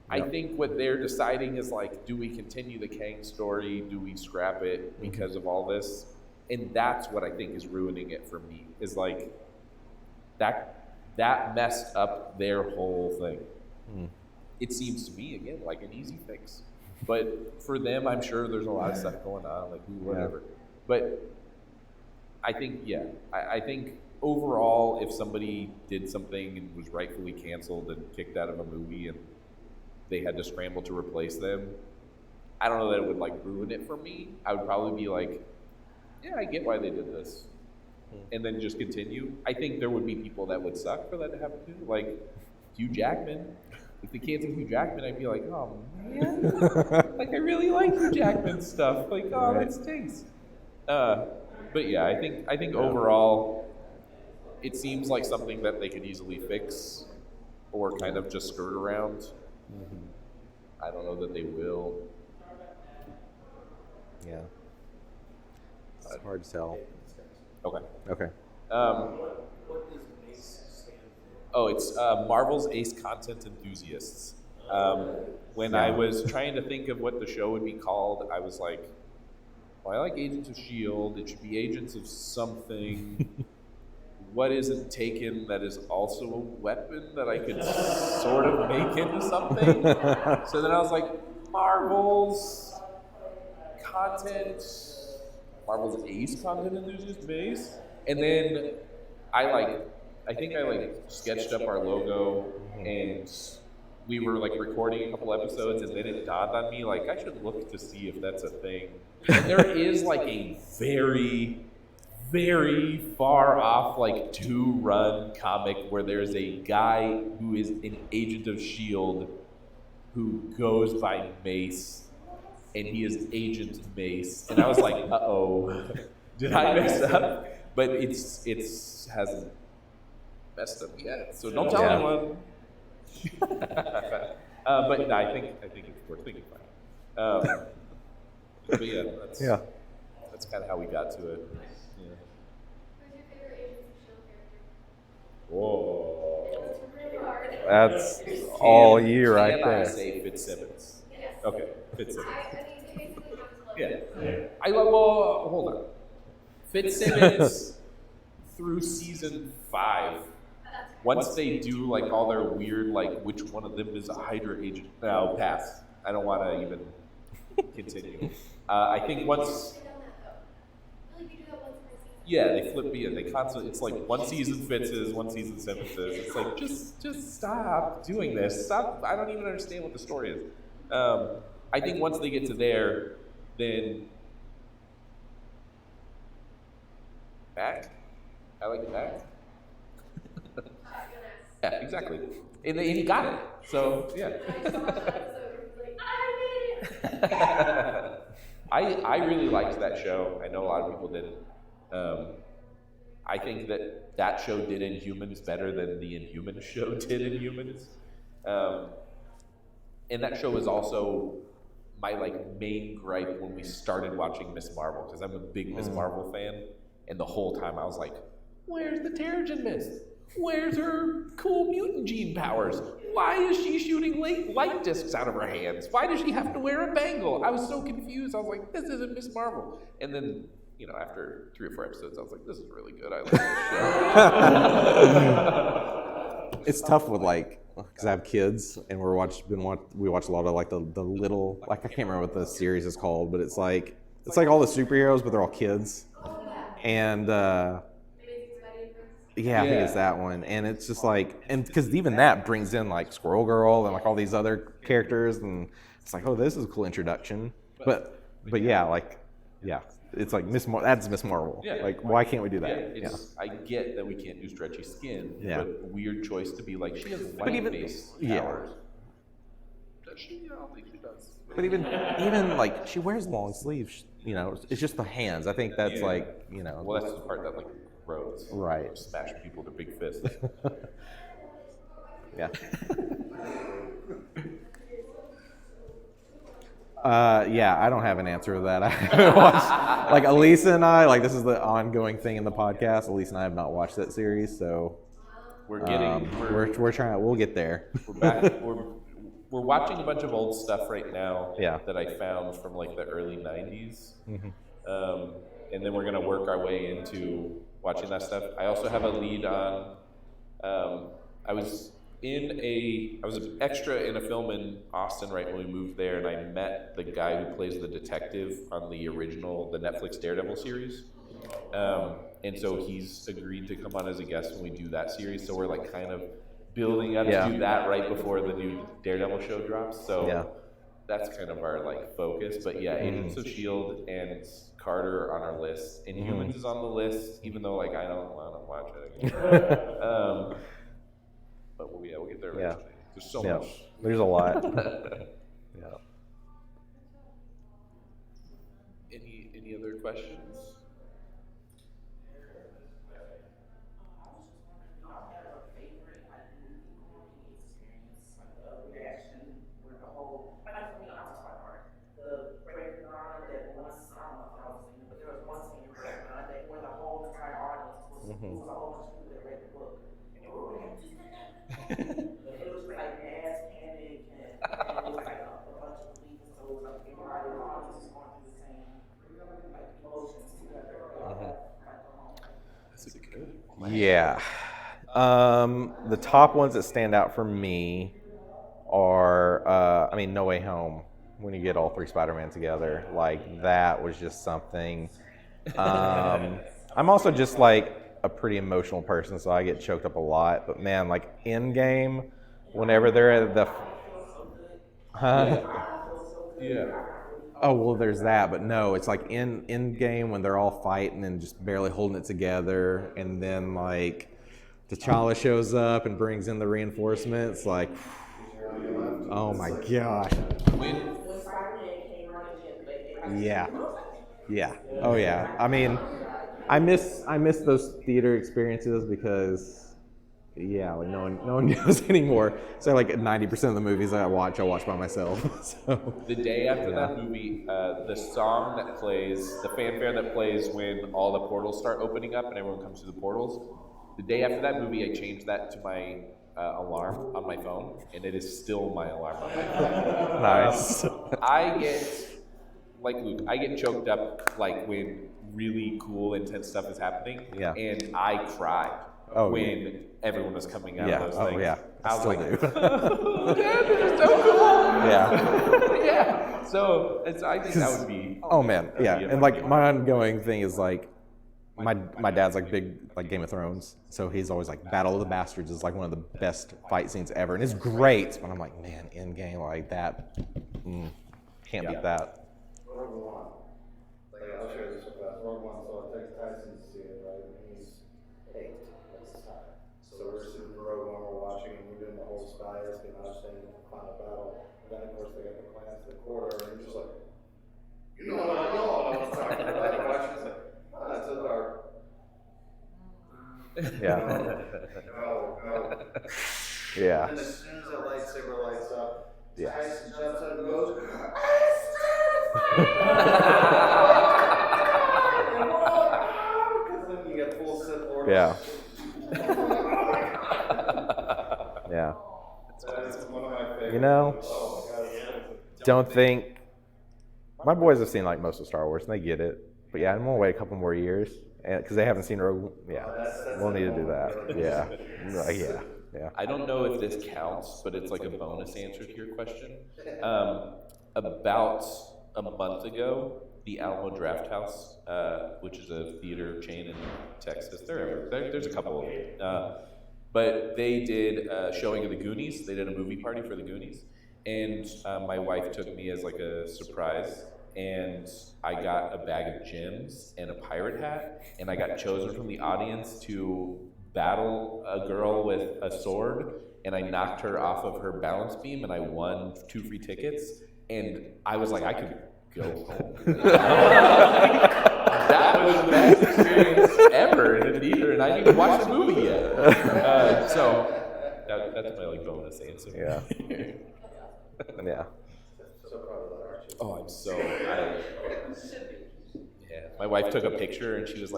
[SPEAKER 1] I think what they're deciding is like, do we continue the Kang story? Do we scrap it because of all this? And that's what I think is ruining it for me, is like that messed up their whole thing. It seems to me, again, like an easy fix. But for them, I'm sure there's a lot of stuff going on, like whatever. But I think, I think overall, if somebody did something and was rightfully canceled and kicked out of a movie and they had to scramble to replace them, I don't know that it would like ruin it for me. I would probably be like, yeah, I get why they did this. And then just continue. I think there would be people that would suck for that to happen too. Like Hugh Jackman. If they canceled Hugh Jackman, I'd be like, oh man, like I really like Hugh Jackman stuff. Like, oh, that stinks. But yeah, I think overall, it seems like something that they could easily fix or kind of just skirt around. I don't know that they will.
[SPEAKER 2] Yeah. It's hard to tell.
[SPEAKER 1] Okay.
[SPEAKER 2] Okay.
[SPEAKER 5] What does MACE stand for?
[SPEAKER 1] Oh, it's Marvel's Ace Content Enthusiasts. When I was trying to think of what the show would be called, I was like, well, I like Agents of S.H.I.E.L.D. It should be Agents of something. What isn't taken that is also a weapon that I could sort of make into something? So then I was like, Marvel's Ace Content Enthusiast Base. And then I think I sketched up our logo, and we were like recording a couple episodes, and then it dawned on me, like, I should look to see if that's a thing. And there is like a very, very far off, like 2-run comic where there's a guy who is an agent of S.H.I.E.L.D. who goes by Mace, and he is Agent Mace. And I was like, uh-oh, did I mess up? But it hasn't messed up yet, so don't tell anyone. But no, I think it's worth thinking about. But yeah, that's kind of how we got to it. Yeah.
[SPEAKER 4] Who's your favorite Agents of S.H.I.E.L.D. character?
[SPEAKER 1] Whoa.
[SPEAKER 4] It's really hard.
[SPEAKER 2] That's all you right
[SPEAKER 1] Can I
[SPEAKER 2] there.
[SPEAKER 1] say Fitzsimmons?
[SPEAKER 4] Yes.
[SPEAKER 1] Okay, Fitzsimmons.
[SPEAKER 4] I mean, it basically comes to like.
[SPEAKER 1] Yeah. Well, hold on. Fitzsimmons through season 5. Once they do like all their weird, like which one of them is a Hydra agent? No, pass. I don't want to even continue. I think once.
[SPEAKER 4] They've done that though. I feel like you do that once per season.
[SPEAKER 1] Yeah, they flip me, and they constantly. It's like one season Fitz's, one season Simmons's. It's like just stop doing this. Stop. I don't even understand what the story is. I think once they get to there, then Mac. I like it Mac. Yeah, exactly. And he got it. So yeah. I really liked that show. I know a lot of people didn't. I think that show did Inhumans better than the Inhumans show did Inhumans. And that show was also my main gripe when we started watching Miss Marvel, because I'm a big Miss Marvel fan, and the whole time I was like, where's the Terrigen Mist? Where's her cool mutant gene powers? Why is she shooting light discs out of her hands? Why does she have to wear a bangle? I was so confused. I was like, this isn't Miss Marvel. And then, after 3 or 4 episodes, I was like, this is really good. I like this show.
[SPEAKER 2] It's tough with because I have kids, and we watch a lot of the little, I can't remember what the series is called, but it's like all the superheroes, but they're all kids. And yeah, I think it's that one. And it's just and because even that brings in Squirrel Girl and all these other characters, and it's oh, this is a cool introduction. But yeah, it's that's Miss Marvel.
[SPEAKER 1] Yeah.
[SPEAKER 2] Why can't we do that?
[SPEAKER 1] Yeah, I get that we can't do stretchy skin,
[SPEAKER 2] Yeah.
[SPEAKER 1] but weird choice to be she has
[SPEAKER 2] But even-
[SPEAKER 1] light-based
[SPEAKER 2] yeah.
[SPEAKER 1] powers. Does she? I don't think she does.
[SPEAKER 2] But even she wears long sleeves. It's just the hands. I think that's
[SPEAKER 1] Well, that's the part that grows.
[SPEAKER 2] Right.
[SPEAKER 1] Smash people with big fists.
[SPEAKER 2] Yeah. Yeah, I don't have an answer to that. I haven't watched, Elisa and I, this is the ongoing thing in the podcast. Elisa and I have not watched that series, so
[SPEAKER 1] We're getting.
[SPEAKER 2] we're trying. We'll get there.
[SPEAKER 1] We're back. We're watching a bunch of old stuff right now.
[SPEAKER 2] Yeah.
[SPEAKER 1] That I found from the early '90s, and then we're gonna work our way into watching that stuff. I also have a lead on. I was an extra in a film in Austin right when we moved there, and I met the guy who plays the detective on the Netflix Daredevil series. And so he's agreed to come on as a guest when we do that series. So we're kind of building up to do that right before the new Daredevil show drops. So that's kind of our focus. But yeah, Agents of S.H.I.E.L.D. and Carter are on our list. Inhumans is on the list, even though I don't want to watch it again. But we'll get there eventually. There's so much.
[SPEAKER 2] There's a lot. Yeah.
[SPEAKER 1] Any other questions?
[SPEAKER 6] It was mass panic and it was a bunch of believers, so everybody was just going through the same emotions together.
[SPEAKER 1] That's a good.
[SPEAKER 2] Yeah. The top ones that stand out for me are, No Way Home. When you get all 3 Spider-Man together, that was just something. I'm also just a pretty emotional person, so I get choked up a lot. But man, Endgame, whenever they're at the,
[SPEAKER 1] Yeah.
[SPEAKER 2] Oh well, there's that, but no, it's in Endgame when they're all fighting and just barely holding it together, and then T'Challa shows up and brings in the reinforcements. Oh my gosh.
[SPEAKER 6] When Spider-Man came running in,
[SPEAKER 2] Yeah. Oh yeah. I miss those theater experiences because, no one knows anymore. So 90% of the movies I watch by myself. So
[SPEAKER 1] The day after that movie, the song that plays, the fanfare that plays when all the portals start opening up and everyone comes through the portals, the day after that movie, I changed that to my alarm on my phone, and it is still my alarm on my phone.
[SPEAKER 2] Nice.
[SPEAKER 1] I get, Luke, I get choked up when really cool, intense stuff is happening, and I cry when everyone was coming out of those things.
[SPEAKER 2] Yeah.
[SPEAKER 1] I was like,
[SPEAKER 2] do.
[SPEAKER 1] that is so cool.
[SPEAKER 2] Yeah.
[SPEAKER 1] Yeah. So I think that would be.
[SPEAKER 2] Oh man, yeah. And my ongoing thing is my dad's like big like Game of Thrones, so he's always like Battle of the Bastards is like one of the best fight scenes ever, and it's great. But I'm like, man, Endgame like that, can't beat that.
[SPEAKER 3] Rogue One. Like, I'll share this with us. Rogue One, so I take Tyson to see it, right? And he's 8 at the time. So we're sitting in Rogue One, we're watching, and we're doing the whole spy espionage thing in the final battle. And then, of course, they got the plans to the quarter, and he's just like, you know what I know what I'm talking about. And watching, it's like, oh, that's so dark.
[SPEAKER 2] Yeah.
[SPEAKER 3] No.
[SPEAKER 2] Yeah.
[SPEAKER 3] And as soon as that lightsaber lights up,
[SPEAKER 2] Yeah.
[SPEAKER 3] Tyson jumps up and goes, because then you get full Sith Lord.
[SPEAKER 2] Yeah. Yeah.
[SPEAKER 3] That's one of my favorites.
[SPEAKER 2] You know,
[SPEAKER 3] Oh my God.
[SPEAKER 2] don't think my boys have seen like most of Star Wars and they get it, but yeah, I'm gonna wait a couple more years because they haven't seen Rogue. Yeah, we'll need to do that. Yeah, yeah.
[SPEAKER 1] I don't know if this counts, but it's like a bonus answer to your question. About a month ago, the Alamo Drafthouse, which is a theater chain in Texas, there's a couple of them, but they did a showing of the Goonies. They did a movie party for the Goonies, and my wife took me as like a surprise, and I got a bag of gems and a pirate hat, and I got chosen from the audience to battle a girl with a sword, and I knocked her off of her balance beam, and I won 2 free tickets, and I was like, I could go home. That was the best experience ever in a theater, and I didn't even watch the movie yet. So that's my like bonus answer.
[SPEAKER 2] Yeah. Yeah.
[SPEAKER 3] So proud of that, aren't you?
[SPEAKER 1] Oh, I'm so. Yeah. My wife took a picture, and she was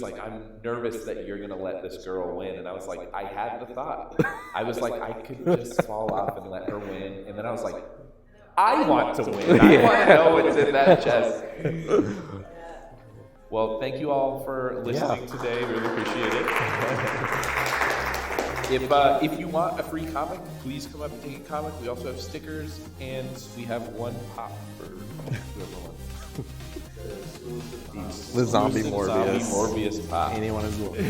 [SPEAKER 1] like, I'm nervous that you're gonna let this girl win, and I was like, I had the thought. I was like, I could just fall off and let her win, and then I was like, I want to win. I want to know what's in that chest. Well, thank you all for listening today. Really appreciate it. If you want a free comic, please come up and take a comic. We also have stickers, and we have one pop for whoever wants.
[SPEAKER 2] The zombie
[SPEAKER 1] Exclusive
[SPEAKER 2] Morbius.
[SPEAKER 1] Zombie Morbius pop.
[SPEAKER 2] Anyone is welcome.